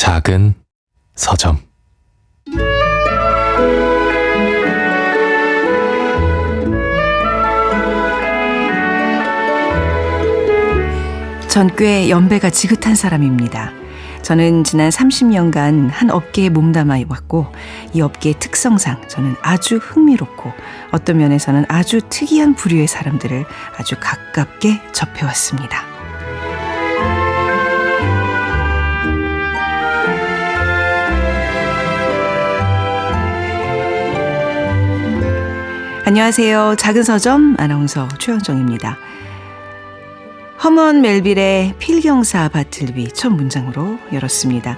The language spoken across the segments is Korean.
작은 서점. 전 꽤 연배가 지긋한 사람입니다. 저는 지난 30년간 한 업계에 몸담아 왔고 이 업계의 특성상 저는 아주 흥미롭고 어떤 면에서는 아주 특이한 부류의 사람들을 아주 가깝게 접해왔습니다. 안녕하세요. 작은 서점 아나운서 최현정입니다. 허먼 멜빌의 필경사 바틀비 첫 문장으로 열었습니다.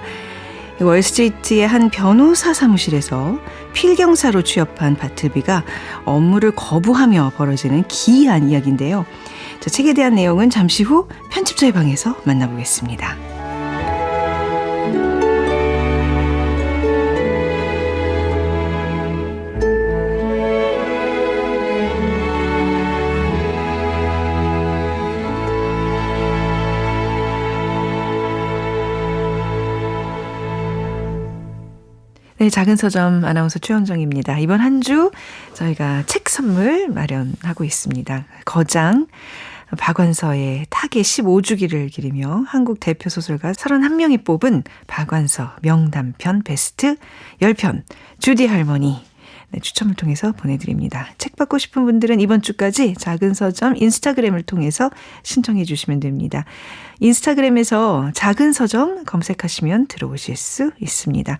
월스트리트의 한 변호사 사무실에서 필경사로 취업한 바틀비가 업무를 거부하며 벌어지는 기이한 이야기인데요. 저 책에 대한 내용은 잠시 후 편집자의 방에서 만나보겠습니다. 네, 작은 서점 아나운서 최현정입니다. 이번 한 주 저희가 책 선물 마련하고 있습니다. 거장 박완서의 타계 15주기를 기리며 한국 대표 소설가 31명이 뽑은 박완서 명단편 베스트 10편 주디 할머니 추첨을 통해서 보내드립니다. 책 받고 싶은 분들은 이번 주까지 작은 서점 인스타그램을 통해서 신청해 주시면 됩니다. 인스타그램에서 작은 서점 검색하시면 들어오실 수 있습니다.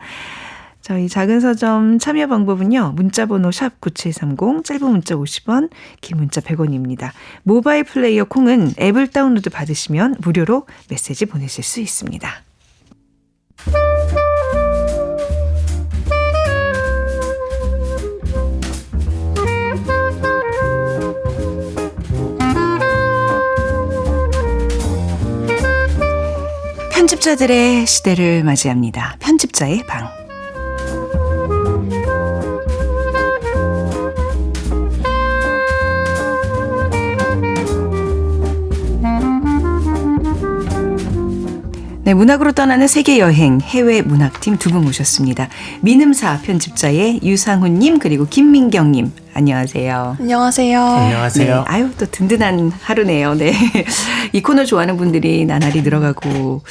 저희 작은 서점 참여 방법은요. 문자번호 샵 9730, 짧은 문자 50원, 긴 문자 100원입니다. 모바일 플레이어 콩은 앱을 다운로드 받으시면 무료로 메시지 보내실 수 있습니다. 편집자들의 시대를 맞이합니다. 편집자의 방. 네, 문학으로 떠나는 세계 여행 해외 문학팀 두 분 모셨습니다. 민음사 편집자의 유상훈님 그리고 김민경님 안녕하세요. 안녕하세요. 안녕하세요. 네, 아유 또 든든한 하루네요. 네, 이 코너 좋아하는 분들이 나날이 늘어가고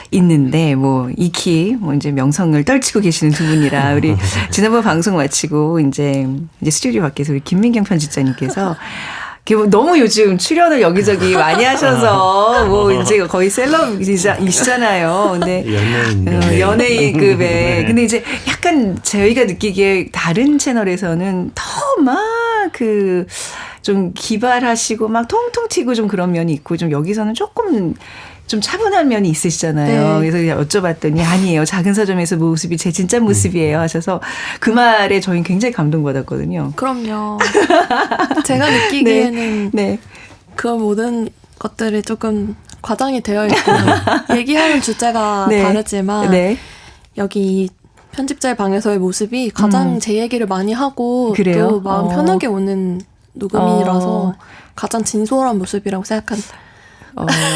있는데 뭐 익히 뭐 이제 명성을 떨치고 계시는 두 분이라 우리 지난번 방송 마치고 이제 스튜디오 밖에서 우리 김민경 편집자님께서 너무 요즘 출연을 여기저기 많이 하셔서 뭐 이제 거의 셀럽이시잖아요. 근데 연예인급에 네. 근데 이제 약간 저희가 느끼기에 다른 채널에서는 더 막 좀 기발하시고 막 통통 튀고 좀 그런 면이 있고 좀 여기서는 조금 좀 차분한 면이 있으시잖아요. 네. 그래서 여쭤봤더니 아니에요. 작은 서점에서 모습이 제 진짜 모습이에요 하셔서 그 말에 저희는 굉장히 감동받았거든요. 그럼요. 제가 느끼기에는 네. 그 모든 것들이 조금 과장이 되어 있고 얘기하는 주제가 네. 다르지만 네. 여기 편집자의 방에서의 모습이 가장 제 얘기를 많이 하고 그래요? 또 마음 편하게 오는 녹음이라서 가장 진솔한 모습이라고 생각합니다.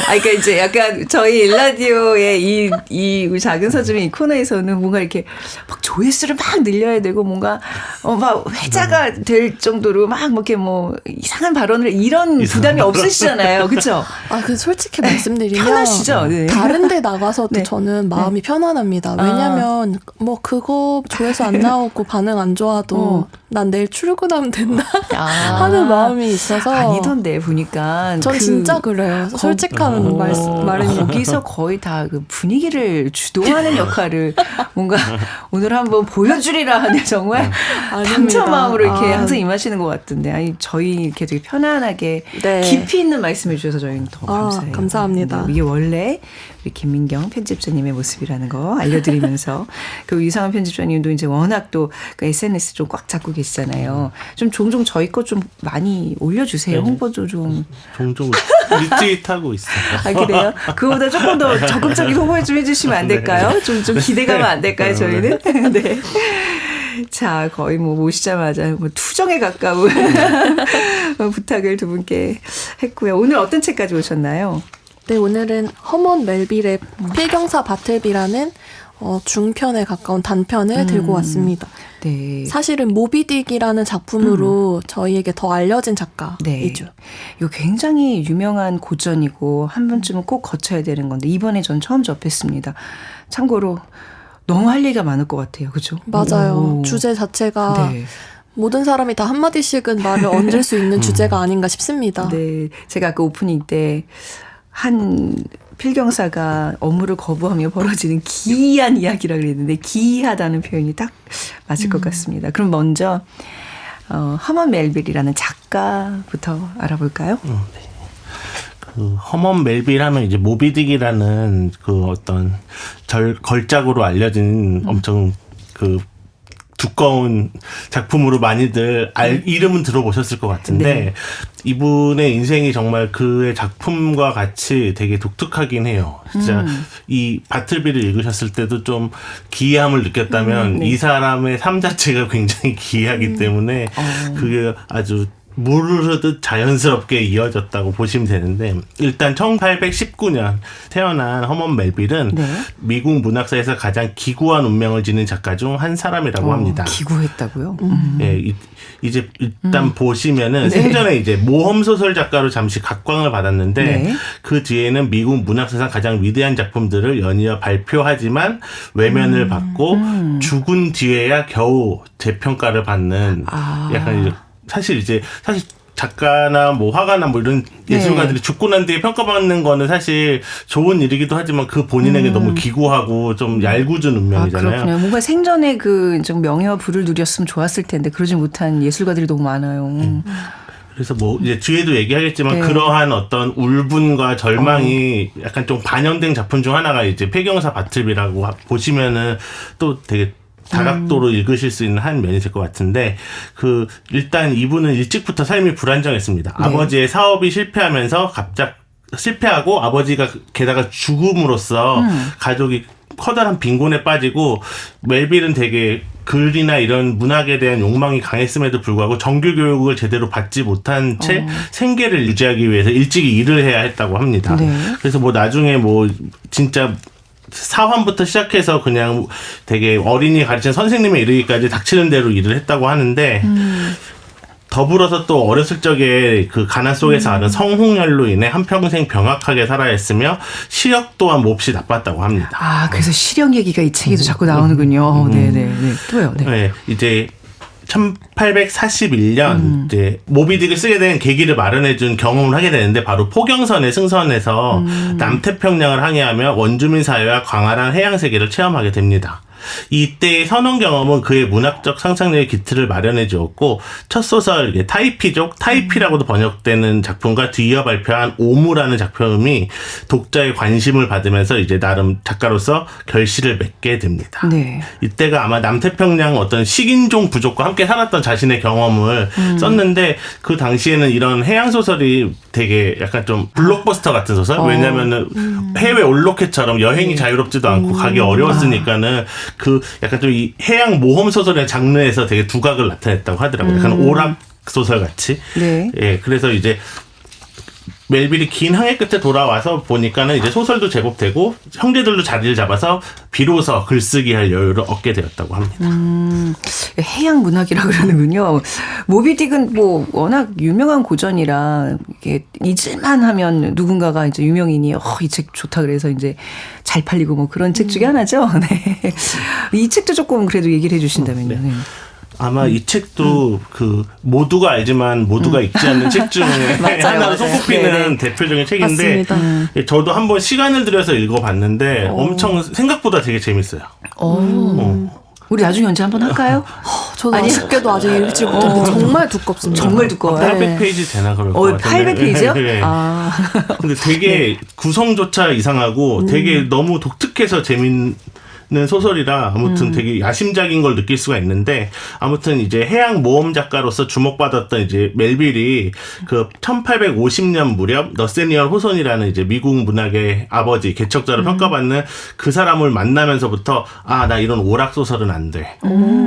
그러니까 이제 약간 저희 일라디오의 이 작은 서점의 이 코너에서는 뭔가 이렇게 막 조회수를 막 늘려야 되고 뭔가 막 회자가 될 정도로 막 이렇게 뭐 이상한 발언을 이런 부담이 없으시잖아요. 그렇죠? 그 솔직히 말씀드리면 편하시죠? 네. 다른 데 나가서도 네. 저는 마음이 편안합니다. 왜냐면 뭐 그거 조회수 안 나오고 반응 안 좋아도 난 내일 출근하면 된다 하는 마음이 있어서 아니던데 보니까 전 진짜 그래요. 솔직한 말입니다. 거기서 거의 다 그 분위기를 주도하는 역할을 뭔가 오늘 한번 보여주리라 하는 정말 당찬 마음으로 이렇게 항상 임하시는 것 같은데 아니 저희 이렇게 되게 편안하게 네. 깊이 있는 말씀을 주셔서 저희는 더 감사해요. 감사합니다. 이게 원래 우리 김민경 편집자님의 모습이라는 거 알려드리면서 그 유상한 편집자님도 이제 워낙 또 그 SNS 좀 꽉 잡고 계시잖아요. 좀 종종 저희 거 좀 많이 올려주세요. 네. 홍보도 좀. 종종 리트윗하고 있어요. 아, 그래요? 그거보다 조금 더 적극적인 홍보 좀 해주시면 안 될까요? 좀 기대가면 안 될까요, 저희는? 네. 자, 거의 뭐 모시자마자 뭐 투정에 가까운 부탁을 두 분께 했고요. 오늘 어떤 책 가져오셨나요? 네, 오늘은 허먼 멜빌의 필경사 바틀비라는 중편에 가까운 단편을 들고 왔습니다. 네. 사실은 모비딕이라는 작품으로 저희에게 더 알려진 작가이죠. 네. 이거 굉장히 유명한 고전이고 한 번쯤은 꼭 거쳐야 되는 건데 이번에 전 처음 접했습니다. 참고로 너무 할 얘기가 많을 것 같아요. 그죠? 맞아요. 오. 주제 자체가 네. 모든 사람이 다 한마디씩은 말을 얹을 수 있는 주제가 아닌가 싶습니다. 네. 제가 아까 오프닝 때 한 필경사가 업무를 거부하며 벌어지는 기이한 이야기라 그랬는데 기이하다는 표현이 딱 맞을 것 같습니다. 그럼 먼저 허먼 멜빌이라는 작가부터 알아볼까요? 그 허먼 멜빌 하면 이제 모비딕이라는 그 어떤 걸작으로 알려진 엄청 그 두꺼운 작품으로 많이들 이름은 들어보셨을 것 같은데 네. 이분의 인생이 정말 그의 작품과 같이 되게 독특하긴 해요. 진짜 이 바틀비를 읽으셨을 때도 좀 기이함을 느꼈다면 네. 이 사람의 삶 자체가 굉장히 기이하기 때문에 그게 아주 물 흐르듯 자연스럽게 이어졌다고 보시면 되는데 일단 1819년 태어난 허먼 멜빌은 네. 미국 문학사에서 가장 기구한 운명을 지닌 작가 중 한 사람이라고 합니다. 기구했다고요? 예, 이제 일단 보시면은 네. 생전에 이제 모험 소설 작가로 잠시 각광을 받았는데 네. 그 뒤에는 미국 문학사상 가장 위대한 작품들을 연이어 발표하지만 외면을 받고 죽은 뒤에야 겨우 재평가를 받는 약간 이제 사실 작가나 뭐 화가나 뭐 이런 예술가들이 죽고 난 뒤에 평가받는 거는 사실 좋은 일이기도 하지만 그 본인에게 너무 기구하고 좀 얄궂은 운명이잖아요. 그렇군요. 뭔가 생전에 그 좀 명예와 부를 누렸으면 좋았을 텐데 그러지 못한 예술가들이 너무 많아요. 그래서 뭐 이제 뒤에도 얘기하겠지만 네. 그러한 어떤 울분과 절망이 약간 좀 반영된 작품 중 하나가 이제 폐경사 바틀비라고 보시면은 또 되게 다각도로 읽으실 수 있는 한 면이 될 것 같은데 일단 이분은 일찍부터 삶이 불안정했습니다. 네. 아버지의 사업이 실패하고 아버지가 게다가 죽음으로써 가족이 커다란 빈곤에 빠지고 멜빌은 되게 글이나 이런 문학에 대한 욕망이 강했음에도 불구하고 정규 교육을 제대로 받지 못한 채 생계를 유지하기 위해서 일찍이 일을 해야 했다고 합니다. 네. 그래서 뭐 나중에 뭐 진짜 사환부터 시작해서 그냥 되게 어린이 가르치는 선생님에 이르기까지 닥치는 대로 일을 했다고 하는데 더불어서 또 어렸을 적에 그 가난 속에서 앓은 성홍열로 인해 한평생 병약하게 살아야 했으며 시력 또한 몹시 나빴다고 합니다. 아, 그래서 시력 얘기가 이 책에도 자꾸 나오는군요. 네네네. 또요. 네. 네, 이제 1841년 이제 모비딕을 쓰게 된 계기를 마련해준 경험을 하게 되는데 바로 포경선에 승선해서 남태평양을 항해하며 원주민 사회와 광활한 해양 세계를 체험하게 됩니다. 이때의 선원 경험은 그의 문학적 상상력의 기틀을 마련해 주었고 첫 소설 타이피라고도 번역되는 작품과 뒤이어 발표한 오무라는 작품이 독자의 관심을 받으면서 이제 나름 작가로서 결실을 맺게 됩니다. 네. 이때가 아마 남태평양 어떤 식인종 부족과 함께 살았던 자신의 경험을 썼는데 그 당시에는 이런 해양 소설이 되게 약간 좀 블록버스터 같은 소설? 왜냐면은 해외 올로켓처럼 여행이 자유롭지도 않고 가기 어려웠으니까는 그 약간 좀 이 해양 모험 소설의 장르에서 되게 두각을 나타냈다고 하더라고요. 약간 오락 소설 같이. 네. 예, 그래서 이제 멜빌이 긴 항해 끝에 돌아와서 보니까는 이제 소설도 제법 되고 형제들도 자리를 잡아서 비로소 글쓰기 할 여유를 얻게 되었다고 합니다. 해양 문학이라 그러는군요. 모비딕은 뭐 워낙 유명한 고전이라 이게 잊을만 하면 누군가가 이제 유명인이 이 책 좋다 그래서 이제 잘 팔리고 뭐 그런 책 중에 하나죠. 네. 이 책도 조금 그래도 얘기를 해주신다면요. 네. 아마 이 책도 그 모두가 알지만 모두가 읽지 않는 책 중에 하나로 손꼽히는 네네. 대표적인 책인데 맞습니다. 저도 한번 시간을 들여서 읽어봤는데 엄청 생각보다 되게 재밌어요. 우리 나중에 언제 한번 할까요? 저도 아쉽게도 아직 읽지 못했는데 정말 두껍습니다. 정말 두꺼워요. 800페이지 되나 그럴 것 같은데. 800페이지요? 네. 아. 근데 되게 구성조차 이상하고 되게 너무 독특해서 재밌는 소설이라 아무튼 되게 야심작인 걸 느낄 수가 있는데 아무튼 이제 해양 모험 작가로서 주목받았던 이제 멜빌이 그 1850년 무렵 너세니얼 호손이라는 이제 미국 문학의 아버지 개척자로 평가받는 그 사람을 만나면서부터 나 이런 오락 소설은 안 돼.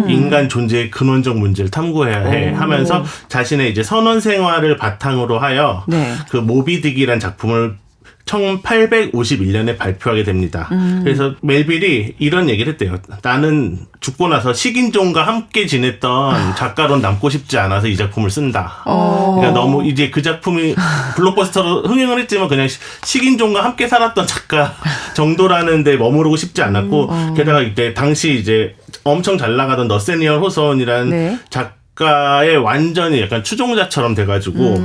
인간 존재의 근원적 문제를 탐구해야 해 하면서 자신의 이제 선원 생활을 바탕으로 하여 네. 그 모비딕이란 작품을 1851년에 발표하게 됩니다. 그래서 멜빌이 이런 얘기를 했대요. 나는 죽고 나서 식인종과 함께 지냈던 작가로 남고 싶지 않아서 이 작품을 쓴다. 그러니까 너무 이제 그 작품이 블록버스터로 흥행을 했지만 그냥 식인종과 함께 살았던 작가 정도라는 데 머무르고 싶지 않았고 게다가 이때 당시 이제 엄청 잘 나가던 너세니얼 호선이라는 네. 작가의 완전히 약간 추종자처럼 돼가지고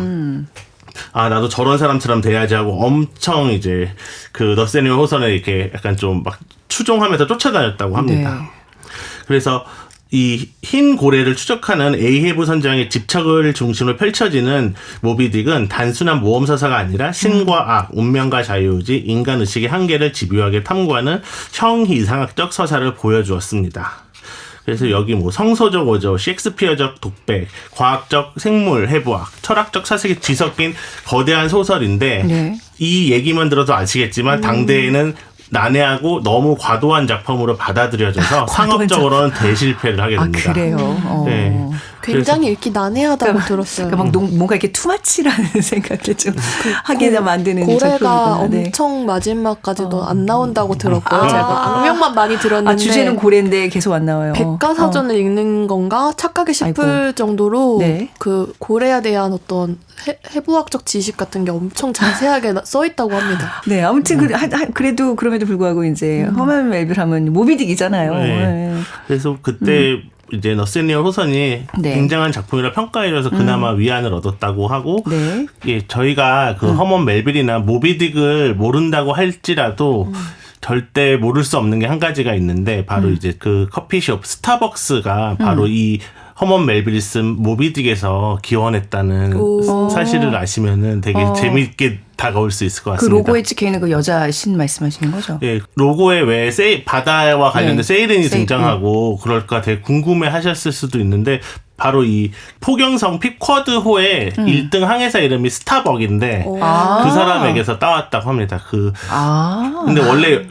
아, 나도 저런 사람처럼 돼야지 하고 엄청 이제 그 너세니얼 호선에 이렇게 약간 좀 막 추종하면서 쫓아다녔다고 합니다. 네. 그래서 이 흰 고래를 추적하는 에이헤브 선장의 집착을 중심으로 펼쳐지는 모비딕은 단순한 모험서사가 아니라 신과 악, 운명과 자유의지, 인간의식의 한계를 집요하게 탐구하는 형이상학적 서사를 보여주었습니다. 그래서 여기 뭐 성서적 어조, 셰익스피어적 독백, 과학적 생물 해부학, 철학적 사색이 뒤섞인 거대한 소설인데 네. 이 얘기만 들어도 아시겠지만 당대에는 난해하고 너무 과도한 작품으로 받아들여져서 상업적으로는 대실패를 하게 됩니다. 아, 그래요? 네. 굉장히 읽기 난해하다고 들었어요. 그러니까 막 뭔가 이렇게 투마치라는 생각을 좀 하게 만드는 고래가 작품이구나. 네. 엄청 마지막까지도 안 나온다고 들었고요. 제가 악명만 많이 들었는데 주제는 고래인데 계속 안 나와요. 백과사전을 읽는 건가 착각이 싶을 정도로 네. 그 고래에 대한 어떤 해부학적 지식 같은 게 엄청 자세하게 써 있다고 합니다. 네, 아무튼 그래도 그럼에도 불구하고 이제 허먼 멜빌 하면 모비딕이잖아요. 네. 네. 그래서 그때 이제 너세니얼 호선이 네. 굉장한 작품이라 평가해줘서 그나마 위안을 얻었다고 하고 네. 예, 저희가 그 허먼 멜빌이나 모비딕을 모른다고 할지라도 절대 모를 수 없는 게 한 가지가 있는데 바로 이제 그 커피숍 스타벅스가 바로 이 허먼 멜빌이 쓴 모비딕에서 기원했다는 사실을 아시면은 되게 재미있게 다가올 수 있을 것 그 같습니다. 로고에 찍혀 있는 그 여자 신 말씀하시는 거죠? 예, 로고에 왜 바다와 관련된 네. 세이렌이 세이렌. 등장하고 그럴까 되게 궁금해 하셨을 수도 있는데 바로 이 포경성 핍쿼드호의 1등 항해사 이름이 스타벅인데 그 사람에게서 따왔다고 합니다. 근데 원래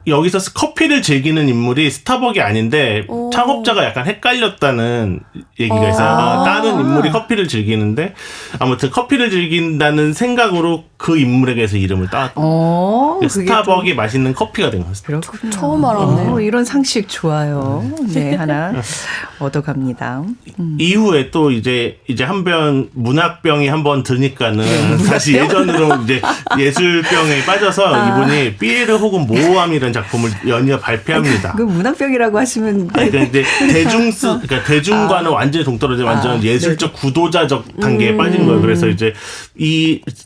여기서 커피를 즐기는 인물이 스타벅이 아닌데 창업자가 약간 헷갈렸다는 얘기가 있어요. 다른 인물이 커피를 즐기는데 아무튼 커피를 즐긴다는 생각으로 그 인물에게서 이름을 따왔다. 스타벅이 맛있는 커피가 된 거죠. 그렇군요. 처음 알았네요. 이런 상식 좋아요. 네, 하나 얻어갑니다. 이후에 또 이제 한편 문학병이 한번 드니까는 다시 예전으로 이제 예술병에 빠져서 이분이 삐에르 혹은 모호함이라는 작품을 연이어 발표합니다. 그 문학병이라고 하시면 그러니까 이제 그러니까 대중과는 완전히 동떨어진 완전 예술적 구도자적 단계에 빠진 거예요. 그래서 이제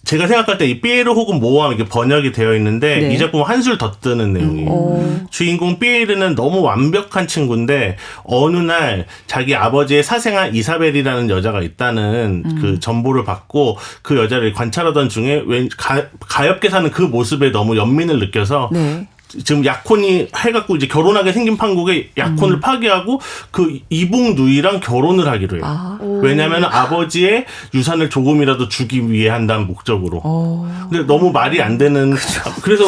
제가 생각할 때 이 삐에르 혹은 모호함 이게 번역이 되어 있는데 네. 이 작품은 한술 더 뜨는 내용이에요. 주인공 삐에르는 너무 완벽한 친구인데 어느 날 자기 아버지의 사생아 이사벨이라는 여자가 있다는 그 정보를 받고 그 여자를 관찰하던 중에 가엾게 사는 그 모습에 너무 연민을 느껴서 네. 지금 약혼이 해갖고 이제 결혼하게 생긴 판국에 약혼을 파기하고 그 이복 누이랑 결혼을 하기로 해요. 왜냐하면 아버지의 유산을 조금이라도 주기 위해 한다는 목적으로. 근데 너무 말이 안 되는. 그래서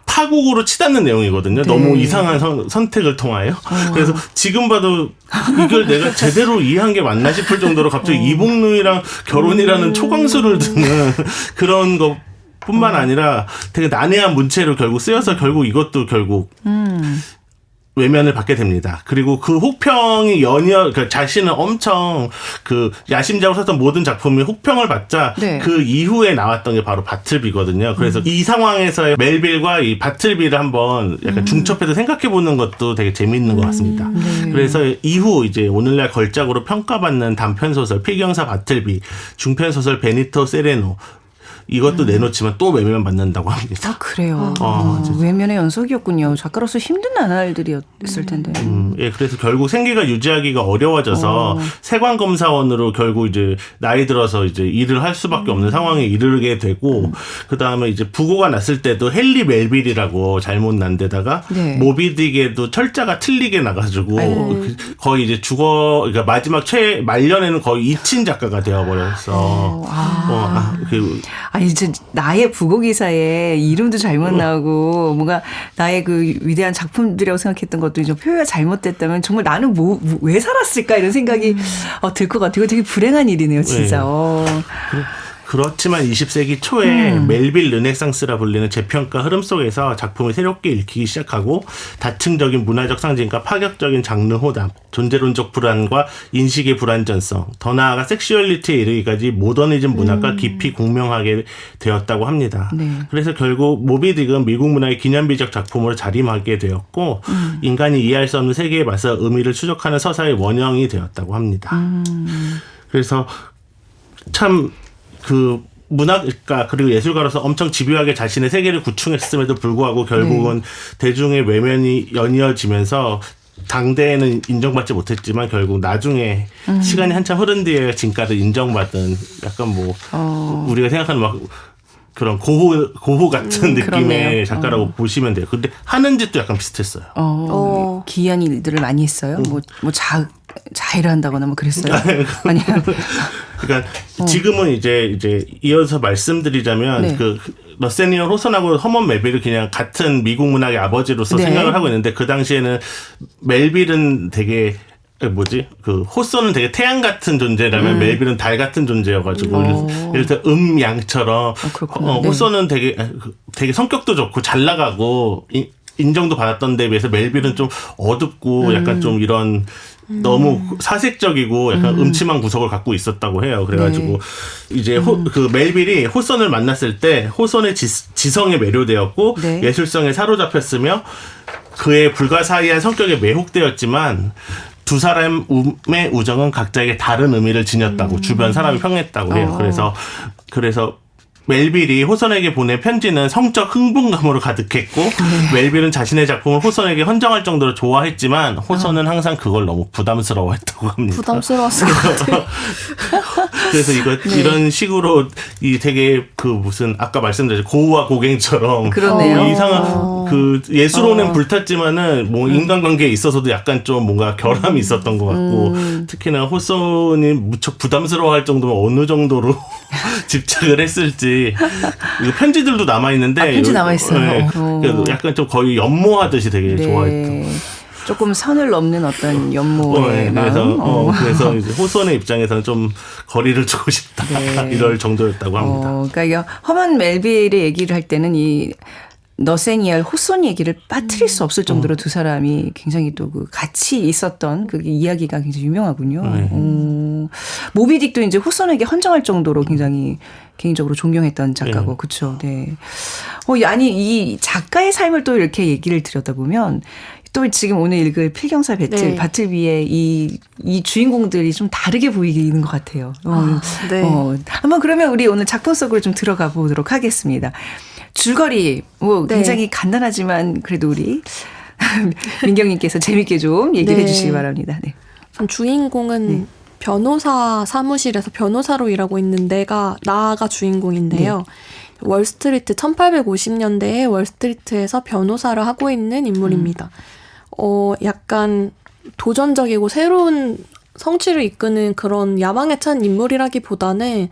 파국으로 치닫는 내용이거든요. 네. 너무 이상한 선택을 통하여. 그래서 지금 봐도 이걸 내가 제대로 이해한 게 맞나 싶을 정도로 갑자기 이복 누이랑 결혼이라는 초강수를 드는 그런 거. 뿐만 아니라 되게 난해한 문체로 결국 쓰여서 결국 이것도 결국 외면을 받게 됩니다. 그리고 그 혹평이 그러니까 자신은 엄청 그 야심작으로 썼던 모든 작품이 혹평을 받자 네. 그 이후에 나왔던 게 바로 바틀비거든요. 그래서 이 상황에서의 멜빌과 이 바틀비를 한번 약간 중첩해서 생각해보는 것도 되게 재미있는 것 같습니다. 네. 그래서 이후 이제 오늘날 걸작으로 평가받는 단편소설 필경사 바틀비, 중편소설 베니토 세레노 이것도 내놓지만 또 외면 받는다고 합니다. 그래요. 외면의 연속이었군요. 작가로서 힘든 나날들이었을 텐데. 예, 그래서 결국 생계가 유지하기가 어려워져서 세관검사원으로 결국 이제 나이 들어서 이제 일을 할 수밖에 없는 상황에 이르게 되고 그 다음에 이제 부고가 났을 때도 헨리 멜빌이라고 잘못 난 데다가 네. 모비딕에도 철자가 틀리게 나가지고 거의 이제 그러니까 마지막 말년에는 거의 잊힌 작가가 되어버렸어. 이제 나의 부고기사에 이름도 잘못 나오고 뭔가 나의 그 위대한 작품들이라고 생각했던 것도 이제 표현이 잘못됐다면 정말 나는 왜 살았을까 이런 생각이 들 것 같아요. 되게 불행한 일이네요, 진짜. 그렇지만 20세기 초에 멜빌 르네상스라 불리는 재평가 흐름 속에서 작품이 새롭게 읽히기 시작하고 다층적인 문화적 상징과 파격적인 장르 호담, 존재론적 불안과 인식의 불완전성, 더 나아가 섹슈얼리티에 이르기까지 모더니즘 문화가 깊이 공명하게 되었다고 합니다. 네. 그래서 결국 모비딕은 미국 문화의 기념비적 작품으로 자림하게 되었고 인간이 이해할 수 없는 세계에 맞서 의미를 추적하는 서사의 원형이 되었다고 합니다. 그래서 참 그 문학가 그리고 예술가로서 엄청 집요하게 자신의 세계를 구축했음에도 불구하고 결국은 대중의 외면이 연이어지면서 당대에는 인정받지 못했지만 결국 나중에 시간이 한참 흐른 뒤에 진가를 인정받은 약간 뭐 우리가 생각하는 막 그런 고호 같은 느낌의 그렇네요. 작가라고 보시면 돼요. 근데 하는 짓도 약간 비슷했어요. 기이한 일들을 많이 했어요. 자해를 한다거나 뭐 그랬어요. 아니면 그러니까 지금은 이제 이어서 말씀드리자면 네. 그 러셀리언 호선하고 허먼 멜빌을 그냥 같은 미국 문학의 아버지로서 네. 생각을 하고 있는데 그 당시에는 멜빌은 되게 그 호선은 되게 태양 같은 존재라면 멜빌은 달 같은 존재여가지고 예를 들어 양처럼 그렇구나. 네. 호선은 되게 성격도 좋고 잘 나가고 인정도 받았던 데 비해서 멜빌은 좀 어둡고 약간 좀 이런 너무 사색적이고 약간 음침한 구석을 갖고 있었다고 해요. 그래가지고 이제 그 멜빌이 호선을 만났을 때 호선의 지성에 매료되었고 네. 예술성에 사로잡혔으며 그의 불가사의한 성격에 매혹되었지만 두 사람의 우정은 각자에게 다른 의미를 지녔다고 주변 사람이 평했다고 해요. 그래서 멜빌이 호선에게 보낸 편지는 성적 흥분감으로 가득했고 멜빌은 자신의 작품을 호선에게 헌정할 정도로 좋아했지만 호선은 항상 그걸 너무 부담스러워했다고 합니다. 부담스러웠을 것 같아요. 그래서 이런 식으로 이 되게 그 무슨 아까 말씀드린 고우와 고갱처럼 그러네요. 이상한 그 예술로는 불탔지만은 뭐 인간관계에 있어서도 약간 좀 뭔가 결함이 있었던 것 같고 특히나 호선이 무척 부담스러워할 정도면 어느 정도로 집착을 했을지 이거 편지들도 남아 있는데 편지 남아 있어요. 네, 약간 좀 거의 연모하듯이 되게 좋아했던. 조금 선을 넘는 어떤 연모의 마음. 그래서 이제 호선의 입장에서는 좀 거리를 두고 싶다 이럴 정도였다고 합니다. 그러니까 허먼 멜빌의 얘기를 할 때는 이 너세니얼 호선 얘기를 빠뜨릴 수 없을 정도로 두 사람이 굉장히 또 그 같이 있었던 그 이야기가 굉장히 유명하군요. 모비딕도 이제 호선에게 헌정할 정도로 굉장히 개인적으로 존경했던 작가고 그렇죠. 네. 아니 이 작가의 삶을 또 이렇게 얘기를 들여다보면 또 지금 오늘 읽을 필경사 바틀비의 이 주인공들이 좀 다르게 보이는 것 같아요. 네. 한번 그러면 우리 오늘 작품 속으로 좀 들어가 보도록 하겠습니다. 줄거리 굉장히 간단하지만 그래도 우리 민경님께서 재밌게 좀 얘기해 주시기 바랍니다. 네. 주인공은 변호사 사무실에서 변호사로 일하고 있는 나가 주인공인데요. 월스트리트 1850년대에 월스트리트에서 변호사를 하고 있는 인물입니다. 약간 도전적이고 새로운 성취를 이끄는 그런 야망에 찬 인물이라기보다는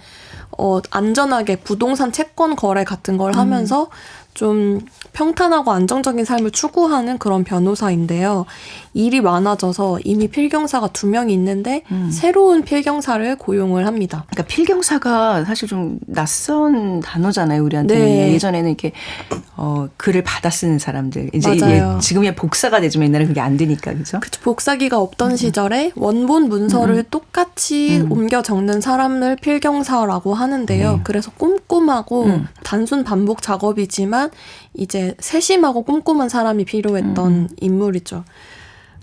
안전하게 부동산 채권 거래 같은 걸 하면서 좀 평탄하고 안정적인 삶을 추구하는 그런 변호사인데요. 일이 많아져서 이미 필경사가 2명이 있는데 새로운 필경사를 고용을 합니다. 그러니까 필경사가 사실 좀 낯선 단어잖아요, 우리한테. 네. 예전에는 이렇게 글을 받아 쓰는 사람들. 이제 맞아요. 지금이야 복사가 되지만 옛날에 그게 안 되니까, 그죠? 그쵸. 복사기가 없던 시절에 원본 문서를 똑같이 옮겨 적는 사람을 필경사라고 하는데요. 그래서 꼼꼼하고 단순 반복 작업이지만 이제 세심하고 꼼꼼한 사람이 필요했던 인물이죠.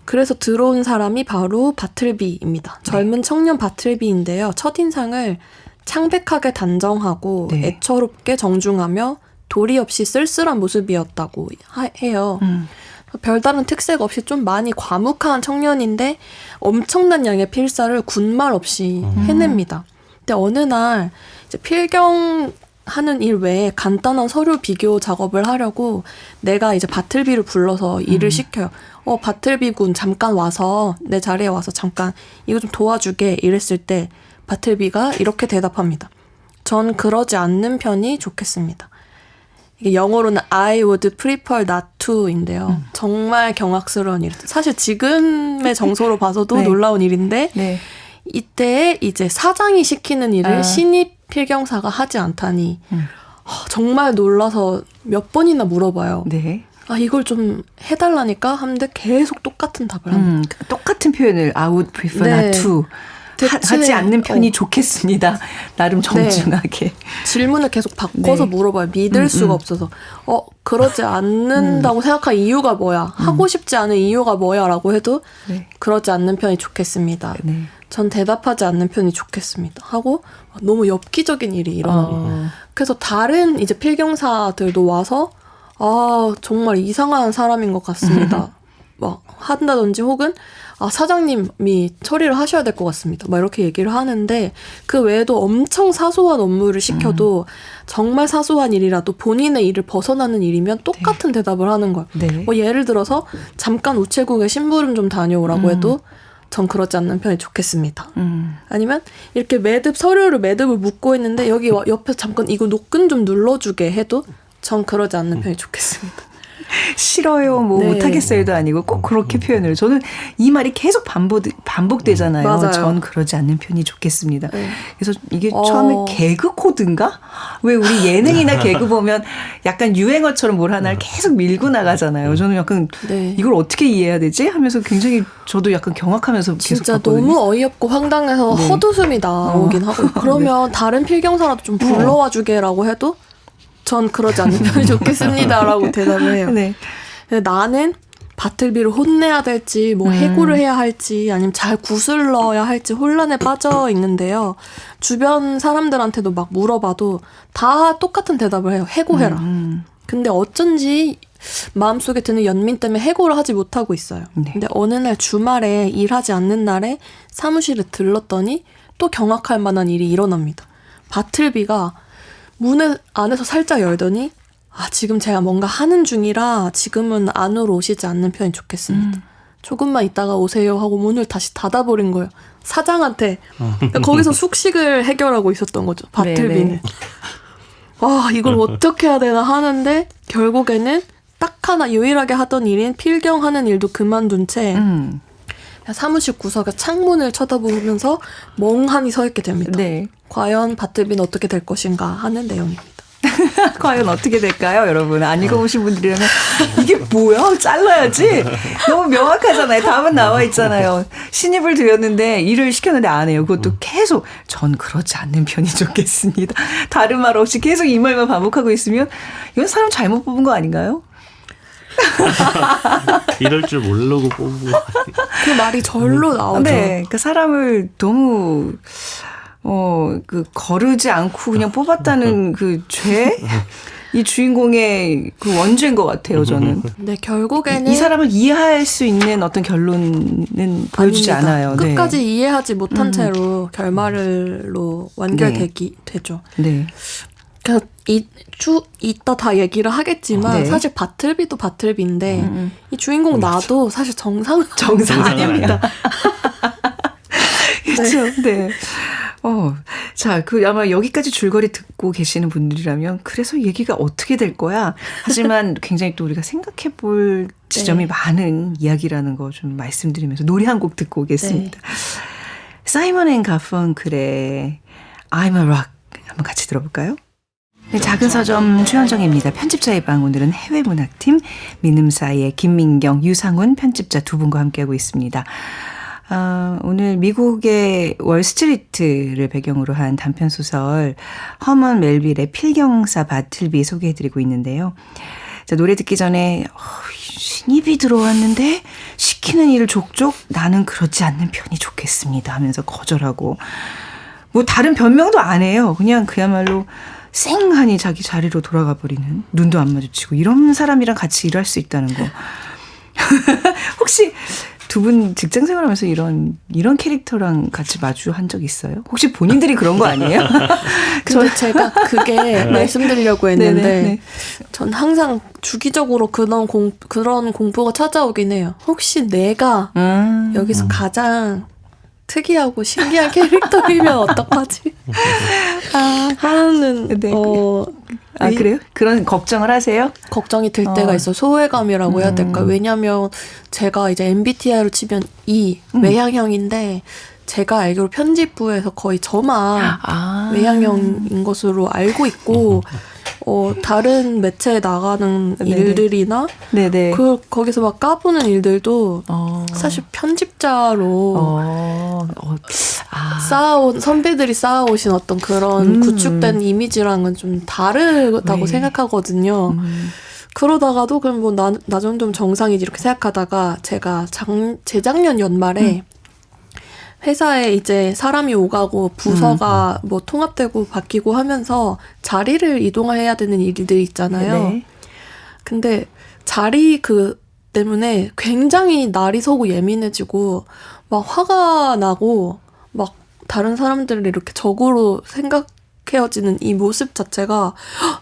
그래서 들어온 사람이 바로 바틀비입니다. 젊은 청년 바틀비인데요. 첫인상을 창백하게 단정하고 애처롭게 정중하며 도리 없이 쓸쓸한 모습이었다고 해요. 별다른 특색 없이 좀 많이 과묵한 청년인데 엄청난 양의 필사를 군말 없이 해냅니다. 근데 어느 날 이제 필경하는 일 외에 간단한 서류 비교 작업을 하려고 내가 이제 바틀비를 불러서 일을 시켜요. 바틀비 군 잠깐 와서 내 자리에 와서 잠깐 이거 좀 도와주게 이랬을 때 바틀비가 이렇게 대답합니다. 전 그러지 않는 편이 좋겠습니다. 이게 영어로는 I would prefer not to인데요. 정말 경악스러운 일. 사실 지금의 정서로 봐서도 놀라운 일인데 이때 이제 사장이 시키는 일을 신입 필경사가 하지 않다니 정말 놀라서 몇 번이나 물어봐요. 네. 아, 이걸 좀 해달라니까 하는데 계속 똑같은 답을 합니다. 똑같은 표현을 I would prefer 네. not to 대체, 하지 않는 편이 좋겠습니다. 나름 정중하게. 질문을 계속 바꿔서 네. 물어봐요. 믿을 수가 없어서. 그러지 않는다고 생각할 이유가 뭐야? 하고 싶지 않은 이유가 뭐야? 라고 해도 네. 그러지 않는 편이 좋겠습니다. 네. 전 대답하지 않는 편이 좋겠습니다. 하고 너무 엽기적인 일이 일어나요. 그래서 다른 이제 필경사들도 와서 정말 이상한 사람인 것 같습니다. 막 한다든지 혹은 사장님이 처리를 하셔야 될 것 같습니다. 막 이렇게 얘기를 하는데 그 외에도 엄청 사소한 업무를 시켜도 정말 사소한 일이라도 본인의 일을 벗어나는 일이면 똑같은 대답을 하는 거예요. 네. 예를 들어서 잠깐 우체국에 심부름 좀 다녀오라고 해도 전 그러지 않는 편이 좋겠습니다. 아니면 이렇게 서류를 매듭을 묶고 있는데 여기 옆에서 잠깐 이거 노끈 좀 눌러주게 해도 전 그러지 않는 편이 좋겠습니다. 싫어요, 네. 못하겠어요도 아니고 꼭 그렇게 표현을. 저는 이 말이 계속 반복되잖아요. 맞아요. 전 그러지 않는 편이 좋겠습니다. 네. 그래서 이게 처음에 개그 코드인가? 왜 우리 예능이나 개그 보면 약간 유행어처럼 뭘 하나를 계속 밀고 나가잖아요. 저는 약간 네. 이걸 어떻게 이해해야 되지? 하면서 굉장히 저도 약간 경악하면서 계속 진짜 봤거든요. 너무 어이없고 황당해서 네. 헛웃음이 나오긴 하고 그러면 다른 필경사라도 좀 불러와 주게라고 해도 전 그러지 않는 편이 좋겠습니다라고 대답을 해요. 네. 근데 나는 바틀비를 혼내야 될지 해고를 해야 할지 아니면 잘 구슬러야 할지 혼란에 빠져 있는데요. 주변 사람들한테도 막 물어봐도 다 똑같은 대답을 해요. 해고해라. 근데 어쩐지 마음속에 드는 연민 때문에 해고를 하지 못하고 있어요. 네. 근데 어느 날 주말에 일하지 않는 날에 사무실에 들렀더니 또 경악할 만한 일이 일어납니다. 바틀비가 문을 안에서 살짝 열더니 지금 제가 뭔가 하는 중이라 지금은 안으로 오시지 않는 편이 좋겠습니다. 조금만 있다가 오세요 하고 문을 다시 닫아버린 거예요. 사장한테. 거기서 숙식을 해결하고 있었던 거죠. 바틀비는. 네. 이걸 어떻게 해야 되나 하는데 결국에는 딱 하나 유일하게 하던 일인 필경하는 일도 그만둔 채 사무실 구석에 창문을 쳐다보면서 멍하니 서 있게 됩니다. 네. 과연 바틀비는 어떻게 될 것인가 하는 내용입니다. 과연 어떻게 될까요, 여러분? 안 읽어보신 분들이라면 이게 뭐야? 잘라야지. 너무 명확하잖아요. 답은 나와 있잖아요. 신입을 들였는데 일을 시켰는데 안 해요. 그것도 계속 전 그렇지 않는 편이 좋겠습니다. 다른 말 없이 계속 이 말만 반복하고 있으면 이건 사람 잘못 뽑은 거 아닌가요? 이럴 줄 모르고 뽑은 거. 그 말이 절로 나오죠. 네, 그러니까 사람을 너무 거르지 않고 그냥 뽑았다는 그 죄? 이 주인공의 그 원죄인 것 같아요, 저는. 네, 결국에는 이 사람을 이해할 수 있는 어떤 결론은 보여주지 아닙니다. 않아요. 끝까지 네. 이해하지 못한 채로 결말로 완결되죠. 네. 그러니까 이따 다 얘기를 하겠지만 네. 사실 바틀비도 바틀비인데 이 주인공 나도 사실 정상 아닙니다. 그렇죠. 네. 자, 아마 여기까지 줄거리 듣고 계시는 분들이라면 그래서 얘기가 어떻게 될 거야? 하지만 굉장히 또 우리가 생각해 볼 지점이 많은 이야기라는 거 좀 말씀드리면서 노래 한 곡 듣고 오겠습니다. 사이먼 앤 가펑클의 I'm a Rock 한번 같이 들어볼까요? 네, 작은 서점 최현정입니다. 편집자의 방 오늘은 해외문학팀 민음사의 김민경, 유상훈 편집자 두 분과 함께하고 있습니다. 오늘 미국의 월스트리트를 배경으로 한 단편소설 허먼 멜빌의 필경사 바틀비 소개해드리고 있는데요. 자, 노래 듣기 전에 신입이 들어왔는데 시키는 일을 족족 나는 그렇지 않는 편이 좋겠습니다 하면서 거절하고 다른 변명도 안 해요. 그냥 그야말로 쌩하니 자기 자리로 돌아가 버리는, 눈도 안 마주치고 이런 사람이랑 같이 일할 수 있다는 거. 혹시 두 분 직장 생활하면서 이런 캐릭터랑 같이 마주한 적 있어요? 혹시 본인들이 그런 거 아니에요? 근데 제가 그게 말씀드리려고 했는데 네네. 전 항상 주기적으로 그런 공포가 찾아오긴 해요. 혹시 내가 여기서 가장 특이하고 신기한 캐릭터이면 어떡하지? 하는 네. 그래요? 그런 걱정을 하세요? 걱정이 들 때가 있어. 소외감이라고 해야 될까? 왜냐면 제가 이제 MBTI로 치면 E 외향형인데 제가 알기로 편집부에서 거의 저만 외향형인 것으로 알고 있고 다른 매체에 나가는 네네. 일들이나 네네. 거기서 막 까부는 일들도 사실 편집자로 쌓아온 선배들이 쌓아오신 어떤 그런 구축된 이미지랑은 좀 다르다고 네. 생각하거든요. 그러다가도 그럼 뭐 나 정도면 정상이지 이렇게 생각하다가 제가 재작년 연말에 회사에 이제 사람이 오가고 부서가 뭐 통합되고 바뀌고 하면서 자리를 이동해야 되는 일들이 있잖아요. 네. 근데 자리 때문에 굉장히 날이 서고 예민해지고 막 화가 나고 막 다른 사람들을 이렇게 적으로 생각해지는 이 모습 자체가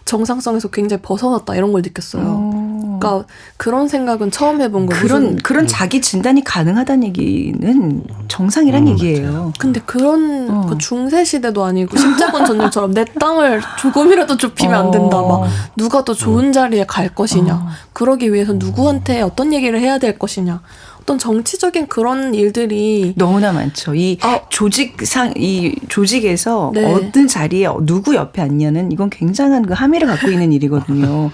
정상성에서 굉장히 벗어났다 이런 걸 느꼈어요. 그러니까 그런 생각은 처음 해본 거예요. 그런 자기 진단이 가능하다는 얘기는 정상이란 얘기예요. 근데 그런 그 중세 시대도 아니고 십자군 전쟁처럼 내 땅을 조금이라도 좁히면 안 된다. 막 누가 더 좋은 자리에 갈 것이냐. 그러기 위해서 누구한테 어떤 얘기를 해야 될 것이냐. 어떤 정치적인 그런 일들이 너무나 많죠. 이 조직에서 네. 어떤 자리에 누구 옆에 앉냐는 이건 굉장한 그 함의를 갖고 있는 일이거든요.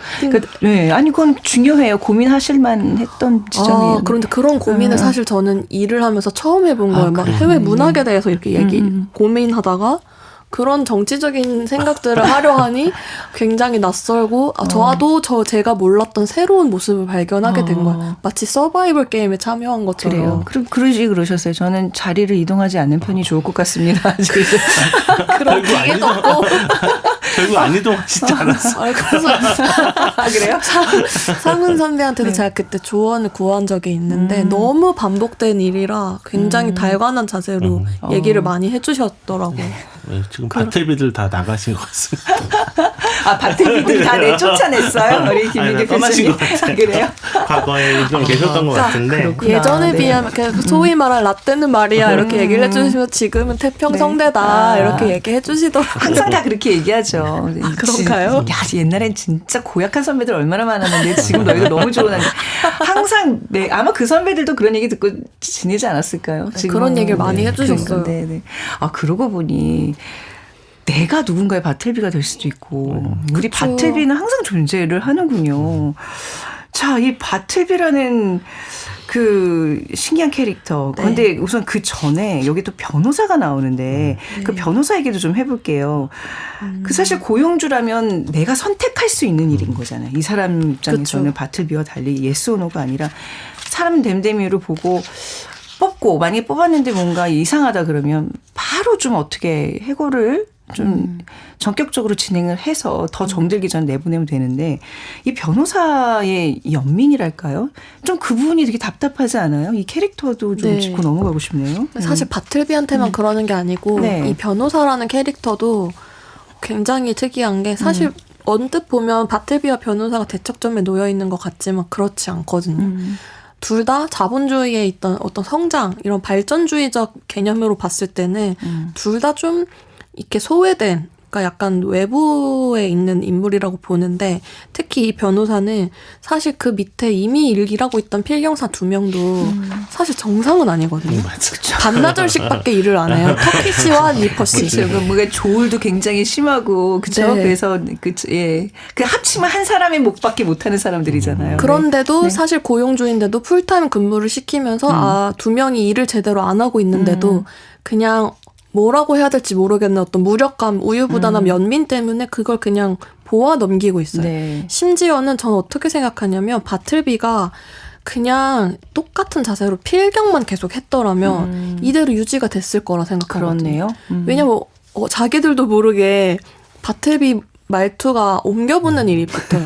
네, 아니 그건 중요해요. 고민하실만 했던 지점이에요. 그런데 그런 고민을 사실 저는 일을 하면서 처음 해본 거예요. 막 해외 문학에 대해서 이렇게 고민하다가 그런 정치적인 생각들을 하려 하니 굉장히 낯설고 저도 제가 몰랐던 새로운 모습을 발견하게 된 거예요. 마치 서바이벌 게임에 참여한 것처럼. 그래요. 그러셨어요. 저는 자리를 이동하지 않는 편이 좋을 것 같습니다. 그런 기계도 없고. 결국 안 이동하시지 않았어. 그래서 그래요? 상은 선배한테도 제가 그때 조언을 구한 적이 있는데 너무 반복된 일이라 굉장히 달관한 자세로 얘기를 많이 해주셨더라고요. 네, 지금 바틀비들 다 나가신 것 같습니다. 바틀비들 다 쫓아냈어요? 우리 김민규 떠나신 것 교수님. 같아요. 그래요? 과거에 좀 계셨던 것 같은데. 그렇구나. 예전에 네. 비하면 소위 말하는 라떼는 말이야 이렇게 얘기를 해주시면 지금은 태평성대다 이렇게 얘기해 주시더라고요. 항상 다 그렇게 얘기하죠. 그런가요? 야, 옛날엔 진짜 고약한 선배들 얼마나 많았는데 지금 너희가 너무 좋은 한데 항상 아마 그 선배들도 그런 얘기 듣고 지내지 않았을까요? 그런 얘기를 많이 해주셨어요. 네. 그러고 보니 내가 누군가의 바틀비가 될 수도 있고 우리 그쵸. 바틀비는 항상 존재를 하는군요. 자, 이 바틀비라는 그 신기한 캐릭터. 그런데 우선 그 전에 여기 또 변호사가 나오는데 그 변호사 얘기도 좀 해볼게요. 그 사실 고용주라면 내가 선택할 수 있는 일인 거잖아요. 이 사람 입장에서는 그쵸. 바틀비와 달리 예스 오노가 아니라 사람 됨됨이로 보고 뽑고 만약에 뽑았는데 뭔가 이상하다 그러면 바로 좀 어떻게 해고를 좀 전격적으로 진행을 해서 더 정들기 전에 내보내면 되는데 이 변호사의 연민이랄까요? 좀 그 부분이 되게 답답하지 않아요? 이 캐릭터도 좀 짚고 넘어가고 싶네요. 사실 바틀비한테만 그러는 게 아니고 이 변호사라는 캐릭터도 굉장히 특이한 게 사실 언뜻 보면 바틀비와 변호사가 대척점에 놓여 있는 것 같지만 그렇지 않거든요. 둘 다 자본주의에 있던 어떤 성장 이런 발전주의적 개념으로 봤을 때는 둘 다 좀 이렇게 소외된 그러니까 약간 외부에 있는 인물이라고 보는데 특히 이 변호사는 사실 그 밑에 이미 일하고 있던 필경사 2명도 사실 정상은 아니거든요. 반나절씩밖에 일을 안 해요. 터키 씨와 니퍼 씨. 그렇죠. 뭔가 조울도 굉장히 심하고 그렇죠. 네. 그래서 그 합치면 한 사람의 목밖에 못하는 사람들이잖아요. 그런데도 네. 사실 고용주인데도 풀타임 근무를 시키면서 2명이 일을 제대로 안 하고 있는데도 그냥 뭐라고 해야 될지 모르겠는 어떤 무력감, 우유부단함, 연민 때문에 그걸 그냥 보아 넘기고 있어요. 네. 심지어는 저는 어떻게 생각하냐면 바틀비가 그냥 똑같은 자세로 필경만 계속 했더라면 이대로 유지가 됐을 거라 생각하거든요. 그렇네요. 왜냐면 자기들도 모르게 바틀비 말투가 옮겨붙는 일이 붙어요.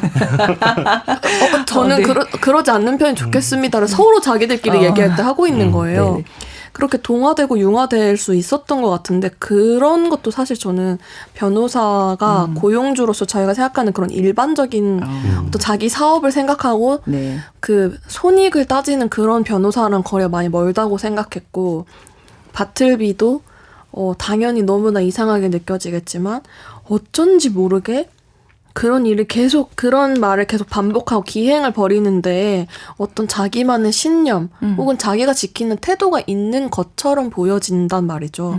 저는 그러지 않는 편이 좋겠습니다를 서로 자기들끼리 얘기할 때 하고 있는 거예요. 네. 그렇게 동화되고 융화될 수 있었던 것 같은데 그런 것도 사실 저는 변호사가 고용주로서 저희가 생각하는 그런 일반적인 또 자기 사업을 생각하고 네. 그 손익을 따지는 그런 변호사랑 거리가 많이 멀다고 생각했고 바틀비도 당연히 너무나 이상하게 느껴지겠지만 어쩐지 모르게 그런 일을 계속 그런 말을 계속 반복하고 기행을 벌이는데 어떤 자기만의 신념 혹은 자기가 지키는 태도가 있는 것처럼 보여진단 말이죠.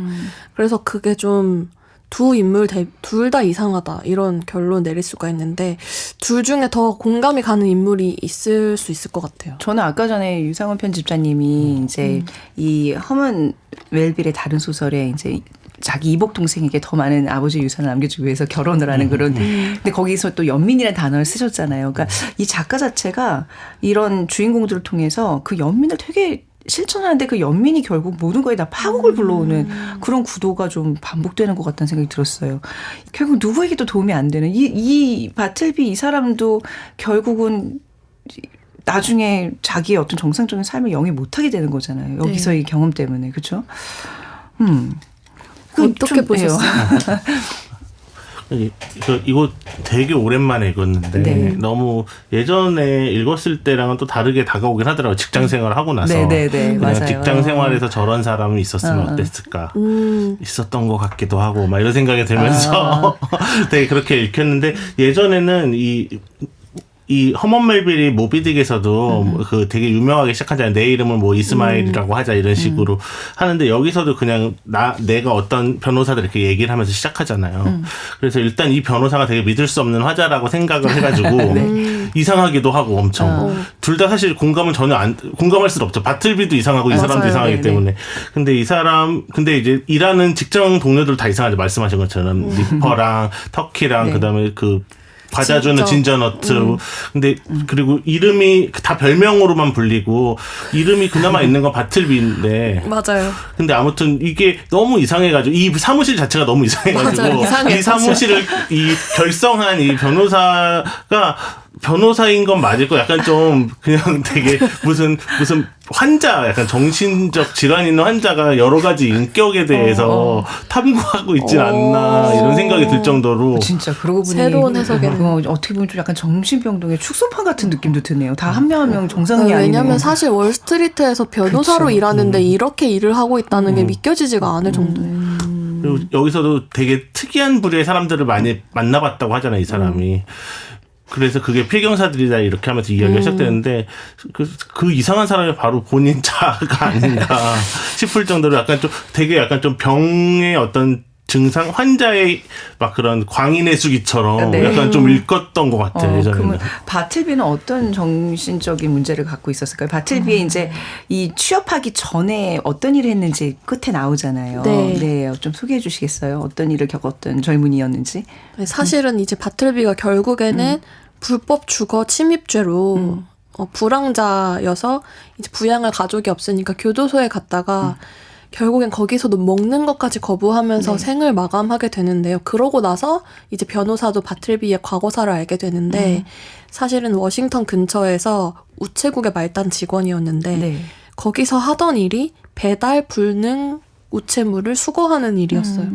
그래서 그게 좀 두 인물 둘 다 이상하다 이런 결론 내릴 수가 있는데 둘 중에 더 공감이 가는 인물이 있을 수 있을 것 같아요. 저는 아까 전에 유상원 편집자님이 이제 이 허먼 웰빌의 다른 소설에 이제 자기 이복 동생에게 더 많은 아버지 유산을 남겨주기 위해서 결혼을 하는 그런. 근데 거기서 또 연민이라는 단어를 쓰셨잖아요. 그러니까 이 작가 자체가 이런 주인공들을 통해서 그 연민을 되게 실천하는데 그 연민이 결국 모든 거에 다 파국을 불러오는 그런 구도가 좀 반복되는 것 같다는 생각이 들었어요. 결국 누구에게도 도움이 안 되는 이 바틀비 이 사람도 결국은 나중에 자기의 어떤 정상적인 삶을 영위 못하게 되는 거잖아요. 여기서의 이 경험 때문에. 그렇죠? 어떻게 보셨어요? 이거 되게 오랜만에 읽었는데 네. 너무 예전에 읽었을 때랑은 또 다르게 다가오긴 하더라고요. 직장 생활을 하고 나서 네네네. 맞아요. 직장 생활에서 저런 사람이 있었으면 어땠을까 있었던 것 같기도 하고 막 이런 생각이 들면서 되게 그렇게 읽혔는데 예전에는 이 허먼 멜빌이 모비딕에서도 그 되게 유명하게 시작하잖아요. 내 이름은 뭐 이스마일이라고 하자 이런 식으로 하는데 여기서도 그냥 내가 어떤 변호사들 이렇게 얘기를 하면서 시작하잖아요. 그래서 일단 이 변호사가 되게 믿을 수 없는 화자라고 생각을 해가지고 네. 이상하기도 하고 엄청 둘 다 사실 공감할 수는 없죠. 바틀비도 이상하고 이 사람도 이상하기 때문에. 근데 근데 이제 일하는 직장 동료들 다 이상하죠. 말씀하신 것처럼 리퍼랑 터키랑 네. 그다음에 그 과자주는 진저너트. 근데 그리고 이름이 다 별명으로만 불리고 이름이 그나마 있는 건 바틀비인데. 맞아요. 근데 아무튼 이게 너무 이상해가지고 이 사무실 자체가 너무 이상해가지고 맞아요. 이 사무실을 결성한 이 변호사가 변호사인 건 맞을 거 약간 좀 그냥 되게 무슨 환자 약간 정신적 질환 있는 환자가 여러 가지 인격에 대해서 탐구하고 있진 않나 이런 생각이 들 정도로 진짜 그러고 보니 새로운 해석에는 어떻게 보면 좀 약간 정신병동의 축소판 같은 느낌도 드네요. 다 한 명 한 명 정상이 아니네요. 왜냐하면 사실 월스트리트에서 변호사로 그쵸. 일하는데 이렇게 일을 하고 있다는 게 믿겨지지가 않을 정도예요. 그리고 여기서도 되게 특이한 부류의 사람들을 많이 만나봤다고 하잖아요, 이 사람이. 그래서 그게 필경사들이다 이렇게 하면서 이야기가 시작되는데 그 이상한 사람이 바로 본인 자아가 아닌가 싶을 정도로 약간 좀 병의 어떤 증상 환자의 막 그런 광인의 수기처럼 네. 약간 좀 읽었던 것 같아요. 예전에는. 그러면 바틀비는 어떤 정신적인 문제를 갖고 있었을까요? 바틀비의 이제 이 취업하기 전에 어떤 일을 했는지 끝에 나오잖아요. 네. 좀 소개해 주시겠어요? 어떤 일을 겪었던 젊은이였는지. 사실은 이제 바틀비가 결국에는 불법 주거 침입죄로 불황자여서 이제 부양할 가족이 없으니까 교도소에 갔다가 결국엔 거기서도 먹는 것까지 거부하면서 생을 마감하게 되는데요. 그러고 나서 이제 변호사도 바틀비의 과거사를 알게 되는데 사실은 워싱턴 근처에서 우체국의 말단 직원이었는데 거기서 하던 일이 배달 불능 우체물을 수거하는 일이었어요.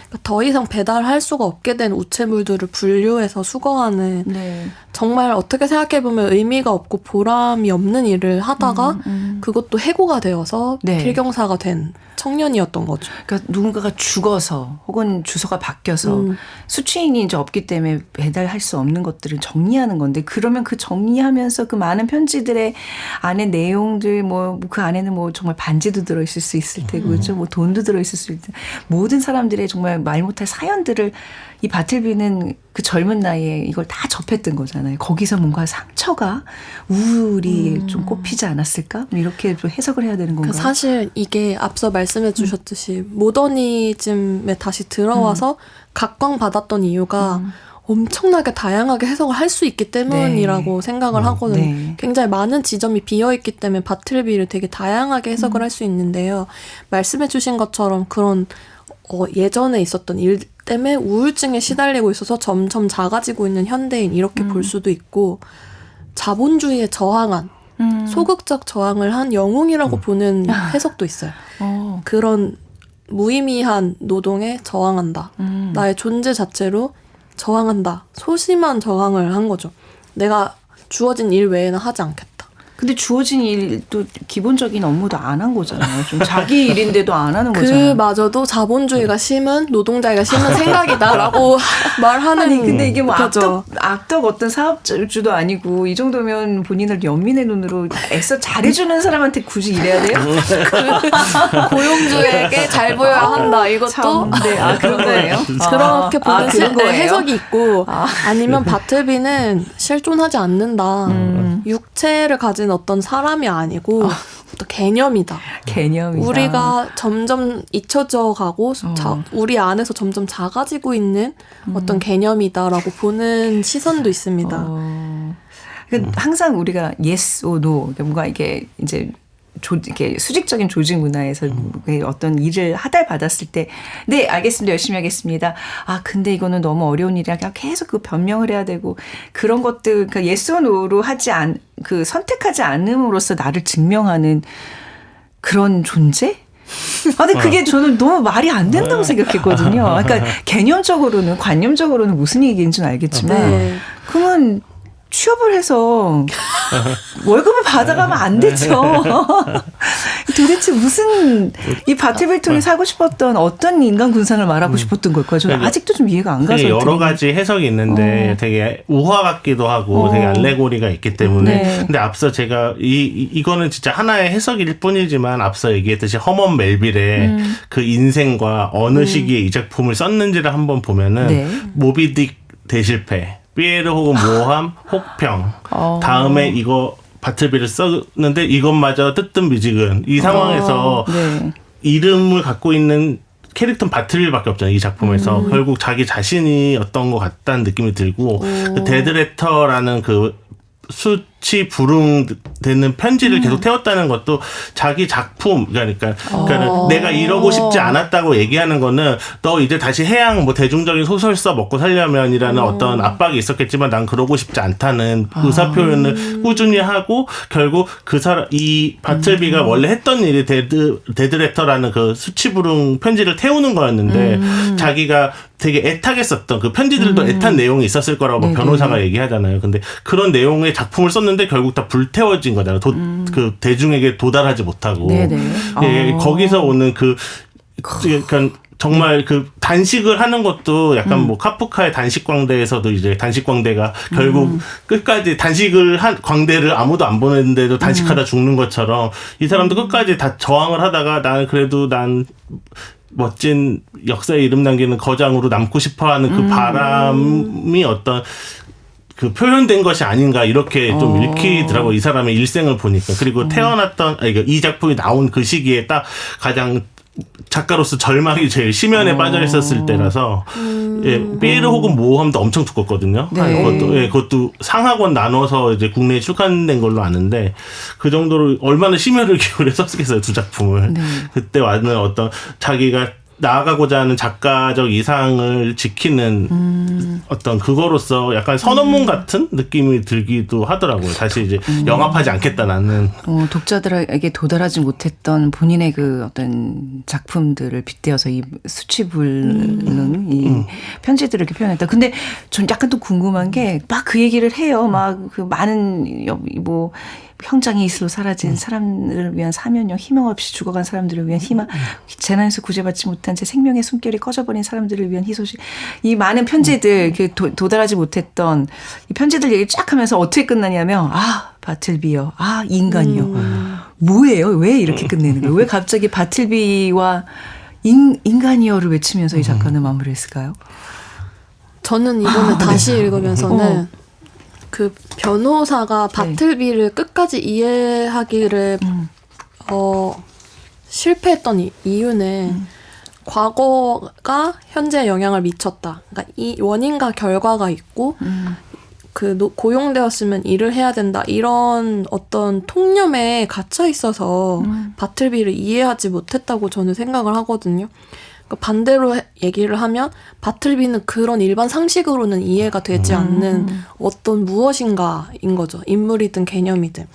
그러니까 더 이상 배달할 수가 없게 된 우체물들을 분류해서 수거하는 정말 어떻게 생각해보면 의미가 없고 보람이 없는 일을 하다가 그것도 해고가 되어서 필경사가 된 청년이었던 거죠. 그러니까 누군가가 죽어서 혹은 주소가 바뀌어서 수취인이 이제 없기 때문에 배달할 수 없는 것들을 정리하는 건데 그러면 그 정리하면서 그 많은 편지들의 안에 내용들 뭐 그 안에는 뭐 정말 반지도 들어있을 수 있을 테고 그렇죠. 뭐 돈도 들어있을 수 있을 모든 사람들의 정말 말 못할 사연들을 이 바틀비는 그 젊은 나이에 이걸 다 접했던 거잖아요. 거기서 뭔가 상처가 우울이 좀 꼽히지 않았을까? 이렇게 좀 해석을 해야 되는 건가요? 사실 이게 앞서 말씀해 주셨듯이 모더니즘에 다시 들어와서 각광받았던 이유가 엄청나게 다양하게 해석을 할 수 있기 때문이라고 생각을 하거든요. 굉장히 많은 지점이 비어있기 때문에 바틀비를 되게 다양하게 해석을 할 수 있는데요. 말씀해 주신 것처럼 그런 예전에 있었던 일 때문에 우울증에 시달리고 있어서 점점 작아지고 있는 현대인 이렇게 볼 수도 있고 자본주의에 저항한 소극적 저항을 한 영웅이라고 보는 해석도 있어요. 그런 무의미한 노동에 저항한다. 나의 존재 자체로 저항한다. 소심한 저항을 한 거죠. 내가 주어진 일 외에는 하지 않겠다. 근데 주어진 일도 기본적인 업무도 안 한 거잖아요. 좀 자기 일인데도 안 하는 그 거잖아요. 그마저도 자본주의가 심은 노동자가 심은 생각이다라고 말하는. 아니 근데 이게 뭐 거죠. 악덕 어떤 사업주도 아니고 이 정도면 본인을 연민의 눈으로 애써 잘해주는 사람한테 굳이 이래야 돼요? 고용주에게 잘 보여야 한다. 이것도 참, 네. 그런 거예요? 그렇게 보는 그런 거예요? 해석이 있고 아니면 바틀비는 실존하지 않는다. 육체를 가진 어떤 사람이 아니고 어떤 개념이다. 개념이다. 우리가 점점 잊혀져 가고 우리 안에서 점점 작아지고 있는 어떤 개념이다라고 보는 시선도 있습니다. 그러니까 항상 우리가 yes or no 뭔가 이게 이제 이렇게 수직적인 조직 문화에서 어떤 일을 하달받았을 때, 네, 알겠습니다. 열심히 하겠습니다. 근데 이거는 너무 어려운 일이라 계속 그 변명을 해야 되고, 그런 것들, 그러니까 yes or no로 선택하지 않음으로써 나를 증명하는 그런 존재? 근데 그게 저는 너무 말이 안 된다고 생각했거든요. 그러니까 개념적으로는, 관념적으로는 무슨 얘기인지는 알겠지만, 네. 그러면 취업을 해서 월급을 받아가면 안 되죠. 도대체 무슨 이 바틀빌통이 사고 싶었던 어떤 인간 군상을 말하고 싶었던 걸까요? 저는 아직도 좀 이해가 안 가서. 여러 가지 해석이 있는데 되게 우화 같기도 하고 되게 알레고리가 있기 때문에. 네. 근데 앞서 제가 이거는 진짜 하나의 해석일 뿐이지만 앞서 얘기했듯이 허먼 멜빌의 그 인생과 어느 시기에 이 작품을 썼는지를 한번 보면은 네. 모비딕 대실패, 피에르 혹은 모함, 혹평. 다음에 이거 바틀비를 썼는데 이것마저 뜨뜻미지근 이 상황에서 네. 이름을 갖고 있는 캐릭터는 바틀빌밖에 없잖아요. 이 작품에서. 결국 자기 자신이 어떤 것 같다는 느낌이 들고 그 데드레터라는 그 수치 불응되는 편지를 계속 태웠다는 것도 자기 작품 그러니까 내가 이러고 싶지 않았다고 얘기하는 거는 너 이제 다시 해양 뭐 대중적인 소설 써 먹고 살려면이라는 어떤 압박이 있었겠지만 난 그러고 싶지 않다는 의사 표현을 꾸준히 하고 결국 이 바틀비가 원래 했던 일이 데드레터라는 그 수치 불응 편지를 태우는 거였는데 자기가 되게 애타게 썼던 그 편지들도 애탄 내용이 있었을 거라고 네네. 변호사가 얘기하잖아요. 근데 그런 내용의 작품을 썼는데 결국 다 불태워진 거잖아요. 그 대중에게 도달하지 못하고. 네네. 예, 거기서 오는 그러니까 정말 그 단식을 하는 것도 약간 뭐 카프카의 단식광대에서도 이제 단식광대가 결국 끝까지 단식을 한 광대를 아무도 안 보냈는데도 단식하다 죽는 것처럼 이 사람도 끝까지 다 저항을 하다가 난 멋진 역사에 이름 남기는 거장으로 남고 싶어하는 그 바람이 어떤 그 표현된 것이 아닌가 이렇게 좀 읽히더라고 이 사람의 일생을 보니까. 그리고 태어났던 이 작품이 나온 그 시기에 딱 가장 작가로서 절망이 제일 심연에 빠져 있었을 때라서 피에르 혹은 모험도 엄청 두껍거든요. 네. 그것도 상하권 나눠서 이제 국내에 출간된 걸로 아는데 그 정도로 얼마나 심혈을 기울여 썼겠어요 두 작품을. 네. 그때 와는 어떤 자기가 나아가고자 하는 작가적 이상을 지키는 어떤 그거로서 약간 선언문 같은 느낌이 들기도 하더라고요. 다시 이제 영합하지 않겠다 나는. 독자들에게 도달하지 못했던 본인의 그 어떤 작품들을 빗대어서 이 수치불는 이 편지들을 이렇게 표현했다. 근데 전 약간 또 궁금한 게 막 그 얘기를 해요. 막 그 많은 뭐 형장이 있으로 사라진 사람들을 위한 사면형, 희망 없이 죽어간 사람들을 위한 희망, 재난에서 구제받지 못한 제 생명의 숨결이 꺼져버린 사람들을 위한 희소식. 이 많은 편지들, 도달하지 못했던 이 편지들 얘기 쫙 하면서 어떻게 끝나냐면, 바틀비요. 인간이요. 뭐예요? 왜 이렇게 끝내는 거예요? 왜 갑자기 바틀비와 인간이요를 외치면서 이 작가는 마무리했을까요? 저는 이번에 다시 읽으면서는 그 변호사가 바틀비를 끝까지 이해하기를 실패했던 이유는 과거가 현재에 영향을 미쳤다. 그러니까 이 원인과 결과가 있고 고용되었으면 일을 해야 된다. 이런 어떤 통념에 갇혀 있어서 바틀비를 이해하지 못했다고 저는 생각을 하거든요. 그러니까 반대로 얘기를 하면 바틀비는 그런 일반 상식으로는 이해가 되지 않는 어떤 무엇인가인 거죠. 인물이든 개념이든.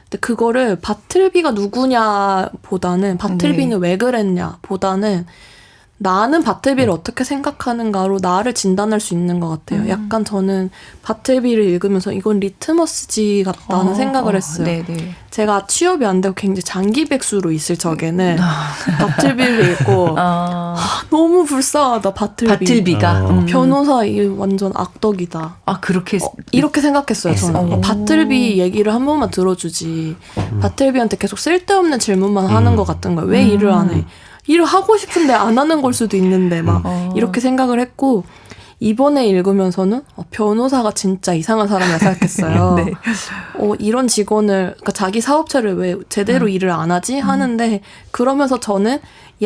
근데 그거를 바틀비가 누구냐 보다는 바틀비는 왜 그랬냐 보다는 나는 바틀비를 어떻게 생각하는가로 나를 진단할 수 있는 것 같아요. 약간 저는 바틀비를 읽으면서 이건 리트머스지 같다는 생각을 했어요. 네네. 제가 취업이 안 되고 굉장히 장기 백수로 있을 적에는 바틀비를 읽고 너무 불쌍하다 바틀비가 변호사 이 완전 악덕이다. 그렇게 이렇게 생각했어요. 저는 바틀비 얘기를 한 번만 들어주지. 바틀비한테 계속 쓸데없는 질문만 하는 것 같은 거예요. 왜 일을 안 해? 일을 하고 싶은데 안 하는 걸 수도 있는데 막 이렇게 생각을 했고 이번에 읽으면서는 변호사가 진짜 이상한 사람이라 생각했어요. 네. 이런 직원을 그러니까 자기 사업체를 왜 제대로 일을 안 하지 하는데 그러면서 저는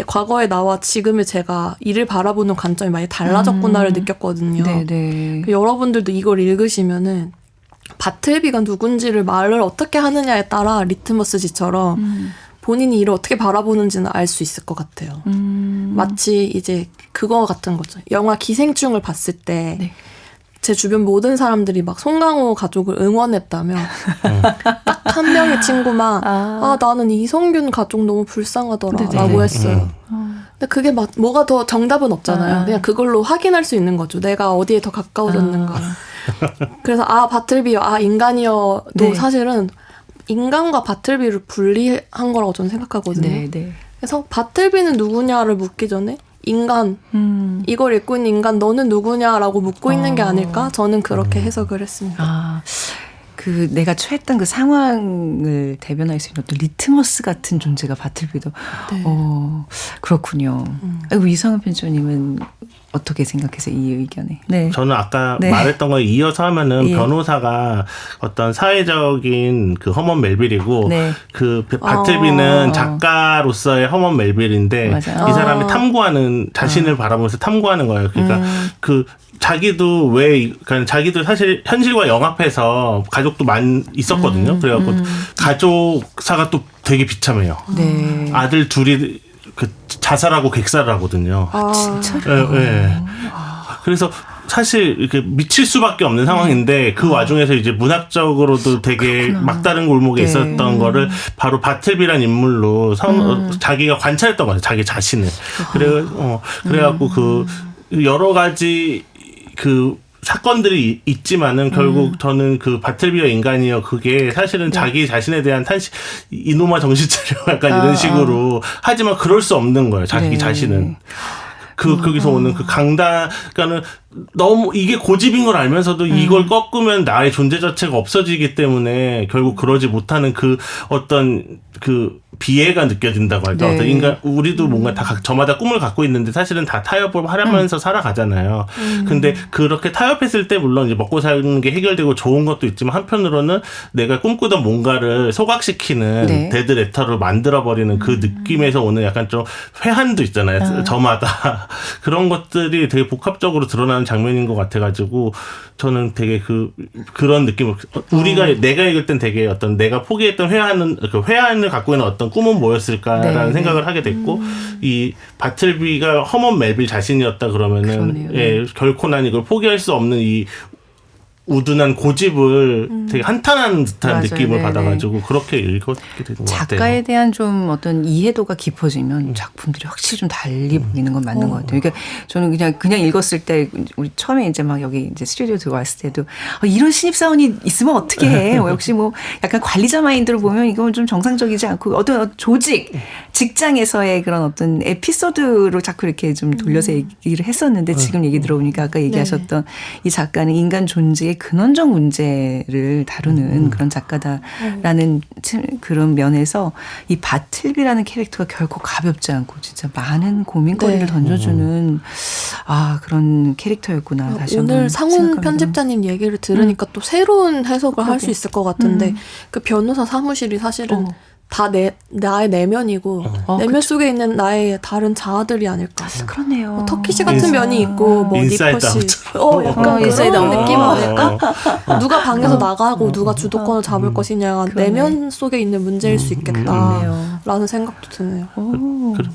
과거의 나와 지금의 제가 일을 바라보는 관점이 많이 달라졌구나를 느꼈거든요. 네네. 여러분들도 이걸 읽으시면은 바틀비가 누군지를 말을 어떻게 하느냐에 따라 리트머스지처럼 본인이 일을 어떻게 바라보는지는 알 수 있을 것 같아요. 마치 이제 그거 같은 거죠. 영화 기생충을 봤을 때 제 주변 모든 사람들이 막 송강호 가족을 응원했다면 딱 한 명의 친구만 나는 이성균 가족 너무 불쌍하더라 라고 했어요. 근데 그게 뭐가 더 정답은 없잖아요. 그냥 그걸로 확인할 수 있는 거죠. 내가 어디에 더 가까워졌는가. 그래서 바틀비요, 인간이요도 네. 사실은 인간과 바틀비를 분리한 거라고 저는 생각하거든요. 네네. 그래서 바틀비는 누구냐를 묻기 전에 인간, 이걸 읽고 있는 인간 너는 누구냐라고 묻고 있는 게 아닐까? 저는 그렇게 해석을 했습니다. 그 내가 처했던 그 상황을 대변할 수 있는 어떤 리트머스 같은 존재가 바틀비도. 네. 그렇군요. 아이고, 이성은 편집님은 어떻게 생각해서 이 의견에? 네. 저는 아까 네. 말했던 거에 이어서 하면은 예. 변호사가 어떤 사회적인 그 허먼 멜빌이고 네. 그 바틀비는 작가로서의 허먼 멜빌인데 맞아요. 이 사람이 탐구하는 자신을 바라보면서 탐구하는 거예요. 그러니까 그 자기도 그러니까 자기도 사실 현실과 영합해서 가족도 있었거든요. 그래갖고 가족사가 또 되게 비참해요. 네. 아들 둘이 그 자살하고 객사를 하거든요. 진짜요? 네. 그래서 사실 이렇게 미칠 수밖에 없는 상황인데 그 와중에서 이제 문학적으로도 되게 막다른 골목에 네. 있었던 거를 바로 바틀비란 인물로 자기가 관찰했던 거예요. 자기 자신을. 그래갖고 그 여러 가지 그 사건들이 있지만은 결국 저는 그 바틀비와 인간이요 그게 사실은 자기 자신에 대한 이놈아 정신 차려 약간 이런 식으로 하지만 그럴 수 없는 거예요. 자기 자신은. 거기서 오는 그 그러니까는 너무 이게 고집인 걸 알면서도 이걸 꺾으면 나의 존재 자체가 없어지기 때문에 결국 그러지 못하는 그 어떤 그 비애가 느껴진다고 할까. 네. 어떤 인간 우리도 뭔가 다 저마다 꿈을 갖고 있는데 사실은 다 타협을 하면서 살아가잖아요. 근데 그렇게 타협했을 때 물론 이제 먹고 사는 게 해결되고 좋은 것도 있지만 한편으로는 내가 꿈꾸던 뭔가를 소각시키는 네. 데드 레터를 만들어 버리는 그 느낌에서 오는 약간 좀 회한도 있잖아요. 저마다 그런 것들이 되게 복합적으로 드러나는 장면인 것 같아가지고 저는 되게 그런 느낌을 내가 읽을 땐 되게 어떤 내가 포기했던 회한을 갖고 있는 어떤 꿈은 뭐였을까라는 네, 생각을 하게 됐고 이 바틀비가 허먼 멜빌 자신이었다 그러면은 그러네요. 결코 난 이걸 포기할 수 없는 이 우둔한 고집을 되게 한탄하는 듯한 맞아요. 느낌을 네네. 받아가지고 그렇게 읽었게 되는 것 같아요. 작가에 대한 좀 어떤 이해도가 깊어지면 작품들이 확실히 좀 달리 보이는 건 맞는 것 같아요. 그러니까 저는 그냥 읽었을 때 우리 처음에 이제 막 여기 이제 스튜디오 들어왔을 때도 이런 신입사원이 있으면 어떻게 해? 역시 뭐 약간 관리자 마인드로 보면 이건 좀 정상적이지 않고 어떤 조직, 직장에서의 그런 어떤 에피소드로 자꾸 이렇게 좀 돌려서 얘기를 했었는데 지금 얘기 들어보니까 아까 얘기하셨던 이 작가는 인간 존재의 근원적 문제를 다루는 그런 작가다라는 그런 면에서 이 바틀비라는 캐릭터가 결코 가볍지 않고 진짜 많은 고민거리를 던져주는 그런 캐릭터였구나. 다시 오늘 상훈 생각합니다. 편집자님 얘기를 들으니까 또 새로운 해석을 할 수 있을 것 같은데 그 변호사 사무실이 사실은 다 나의 내면이고 내면 속에 있는 나의 다른 자아들이 아닐까. 그러네요. 터키시 같은 면이 있고 뭐 인사이드 니퍼시 아웃처럼. 약간 인사이드 그런 아웃. 느낌 아닐까? 누가 방에서 나가고 누가 주도권을 잡을 것이냐 내면 속에 있는 문제일 수 있겠다. 그러네요. 라는 생각도 드네요.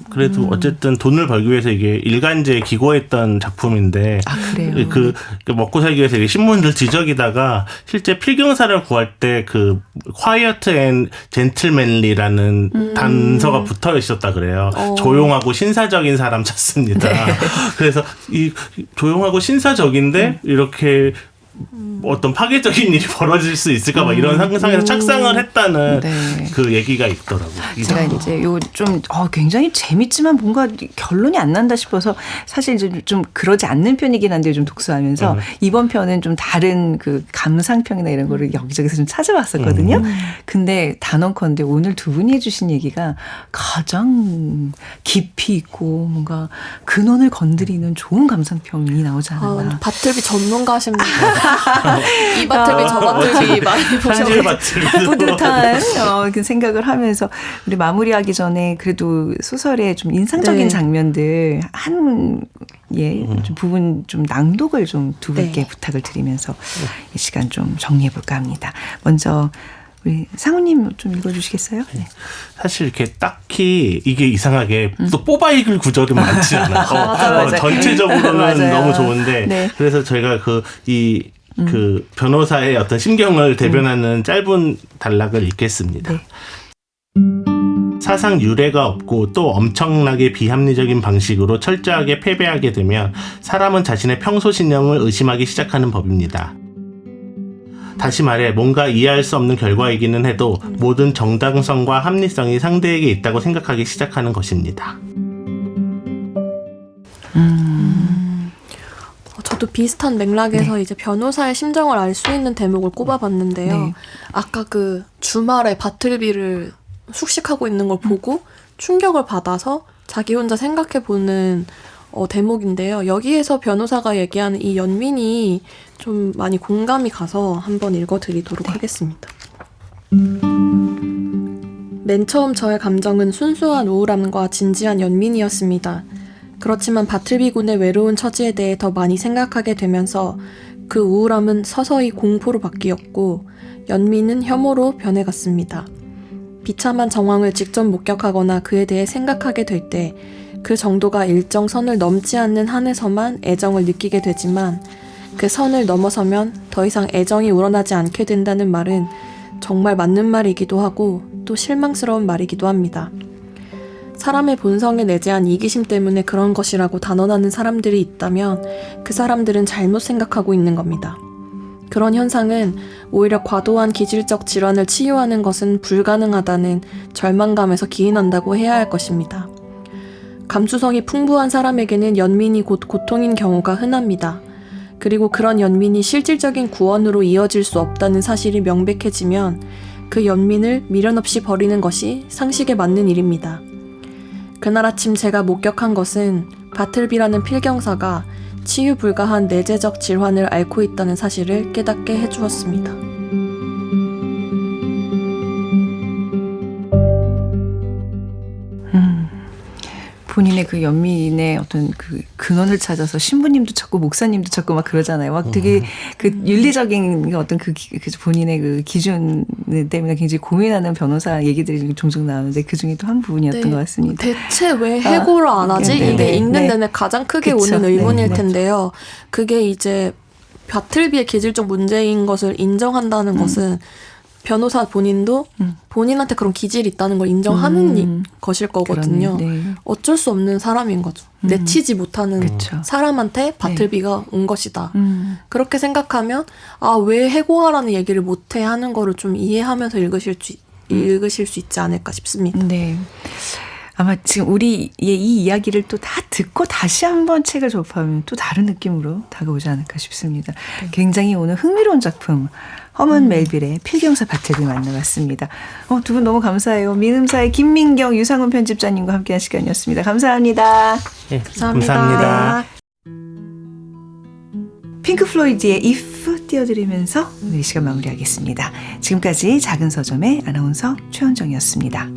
그래도 어쨌든 돈을 벌기 위해서 이게 일간지에 기고했던 작품인데 그래요. 그 먹고 살기 위해서 이게 신문들 뒤적이다가 실제 필경사를 구할 때 그 quiet and gentlemanly라는 단서가 붙어 있었다 그래요. 조용하고 신사적인 사람 찾습니다. 그래서 이 조용하고 신사적인데 이렇게 어떤 파괴적인 일이 벌어질 수 있을까 막 이런 상상에서 착상을 했다는 그 얘기가 있더라고요. 제가 이제 요 좀 굉장히 재밌지만 뭔가 결론이 안 난다 싶어서 사실 이제 좀 그러지 않는 편이긴 한데 좀 독서하면서 이번 편은 좀 다른 그 감상평이나 이런 거를 여기저기서 좀 찾아봤었거든요. 근데 단언컨대 오늘 두 분이 해주신 얘기가 가장 깊이 있고 뭔가 근원을 건드리는 좋은 감상평이 나오지 않았나. 바틀비 전문가십니다. 이 바틀비 저 바틀비 많이 보셔가지고 뿌듯한 그 생각을 하면서 우리 마무리하기 전에 그래도 소설의 좀 인상적인 장면들 좀 부분 좀 낭독을 좀 두 분께 부탁을 드리면서 이 시간 좀 정리해 볼까 합니다. 먼저 우리 상우님 좀 읽어주시겠어요? 네. 사실 이렇게 딱히 이게 이상하게 또 뽑아 읽을 구절은 많지 않아요. 전체적으로는 맞아요. 너무 좋은데 그래서 저희가 그 변호사의 어떤 심경을 대변하는 짧은 단락을 읽겠습니다. 사상 유례가 없고 또 엄청나게 비합리적인 방식으로 철저하게 패배하게 되면 사람은 자신의 평소 신념을 의심하기 시작하는 법입니다. 다시 말해 뭔가 이해할 수 없는 결과이기는 해도 모든 정당성과 합리성이 상대에게 있다고 생각하기 시작하는 것입니다. 저도 비슷한 맥락에서 이제 변호사의 심정을 알 수 있는 대목을 꼽아봤는데요. 아까 그 주말에 바틀비를 숙식하고 있는 걸 보고 충격을 받아서 자기 혼자 생각해보는 대목인데요. 여기에서 변호사가 얘기하는 이 연민이 좀 많이 공감이 가서 한번 읽어드리도록 하겠습니다. 맨 처음 저의 감정은 순수한 우울함과 진지한 연민이었습니다. 그렇지만 바틀비 군의 외로운 처지에 대해 더 많이 생각하게 되면서 그 우울함은 서서히 공포로 바뀌었고 연민은 혐오로 변해갔습니다. 비참한 정황을 직접 목격하거나 그에 대해 생각하게 될 때 그 정도가 일정 선을 넘지 않는 한에서만 애정을 느끼게 되지만 그 선을 넘어서면 더 이상 애정이 우러나지 않게 된다는 말은 정말 맞는 말이기도 하고 또 실망스러운 말이기도 합니다. 사람의 본성에 내재한 이기심 때문에 그런 것이라고 단언하는 사람들이 있다면 그 사람들은 잘못 생각하고 있는 겁니다. 그런 현상은 오히려 과도한 기질적 질환을 치유하는 것은 불가능하다는 절망감에서 기인한다고 해야 할 것입니다. 감수성이 풍부한 사람에게는 연민이 곧 고통인 경우가 흔합니다. 그리고 그런 연민이 실질적인 구원으로 이어질 수 없다는 사실이 명백해지면 그 연민을 미련 없이 버리는 것이 상식에 맞는 일입니다. 그날 아침 제가 목격한 것은 바틀비라는 필경사가 치유 불가한 내재적 질환을 앓고 있다는 사실을 깨닫게 해주었습니다. 본인의 그 연민의 어떤 그 근원을 찾아서 신부님도 찾고 목사님도 찾고 막 그러잖아요. 막 되게 그 윤리적인 어떤 그 본인의 그 기준 때문에 굉장히 고민하는 변호사 얘기들이 종종 나오는데 그 중에 또 한 부분이었던 것 같습니다. 대체 왜 해고를 안 하지? 이게 읽는 내내 가장 크게 오는 의문일 텐데요. 그게 이제 바틀비의 기질적 문제인 것을 인정한다는 것은 변호사 본인도 본인한테 그런 기질이 있다는 걸 인정하는 것일 거거든요. 어쩔 수 없는 사람인 거죠. 내치지 못하는 사람한테 바틀비가 온 것이다. 그렇게 생각하면 왜 해고하라는 얘기를 못해 하는 거를 좀 이해하면서 읽으실 수 있지 않을까 싶습니다. 네. 아마 지금 우리의 이 이야기를 또 다 듣고 다시 한번 책을 접하면 또 다른 느낌으로 다가오지 않을까 싶습니다. 굉장히 오늘 흥미로운 작품 허먼 멜빌의 필경사 바틀비 만나봤습니다. 두 분 너무 감사해요. 민음사의 김민경, 유상훈 편집자님과 함께한 시간이었습니다. 감사합니다. 네, 감사합니다. 핑크 플로이드의 If 띄워드리면서 오늘 이 시간 마무리하겠습니다. 지금까지 작은 서점의 아나운서 최현정이었습니다.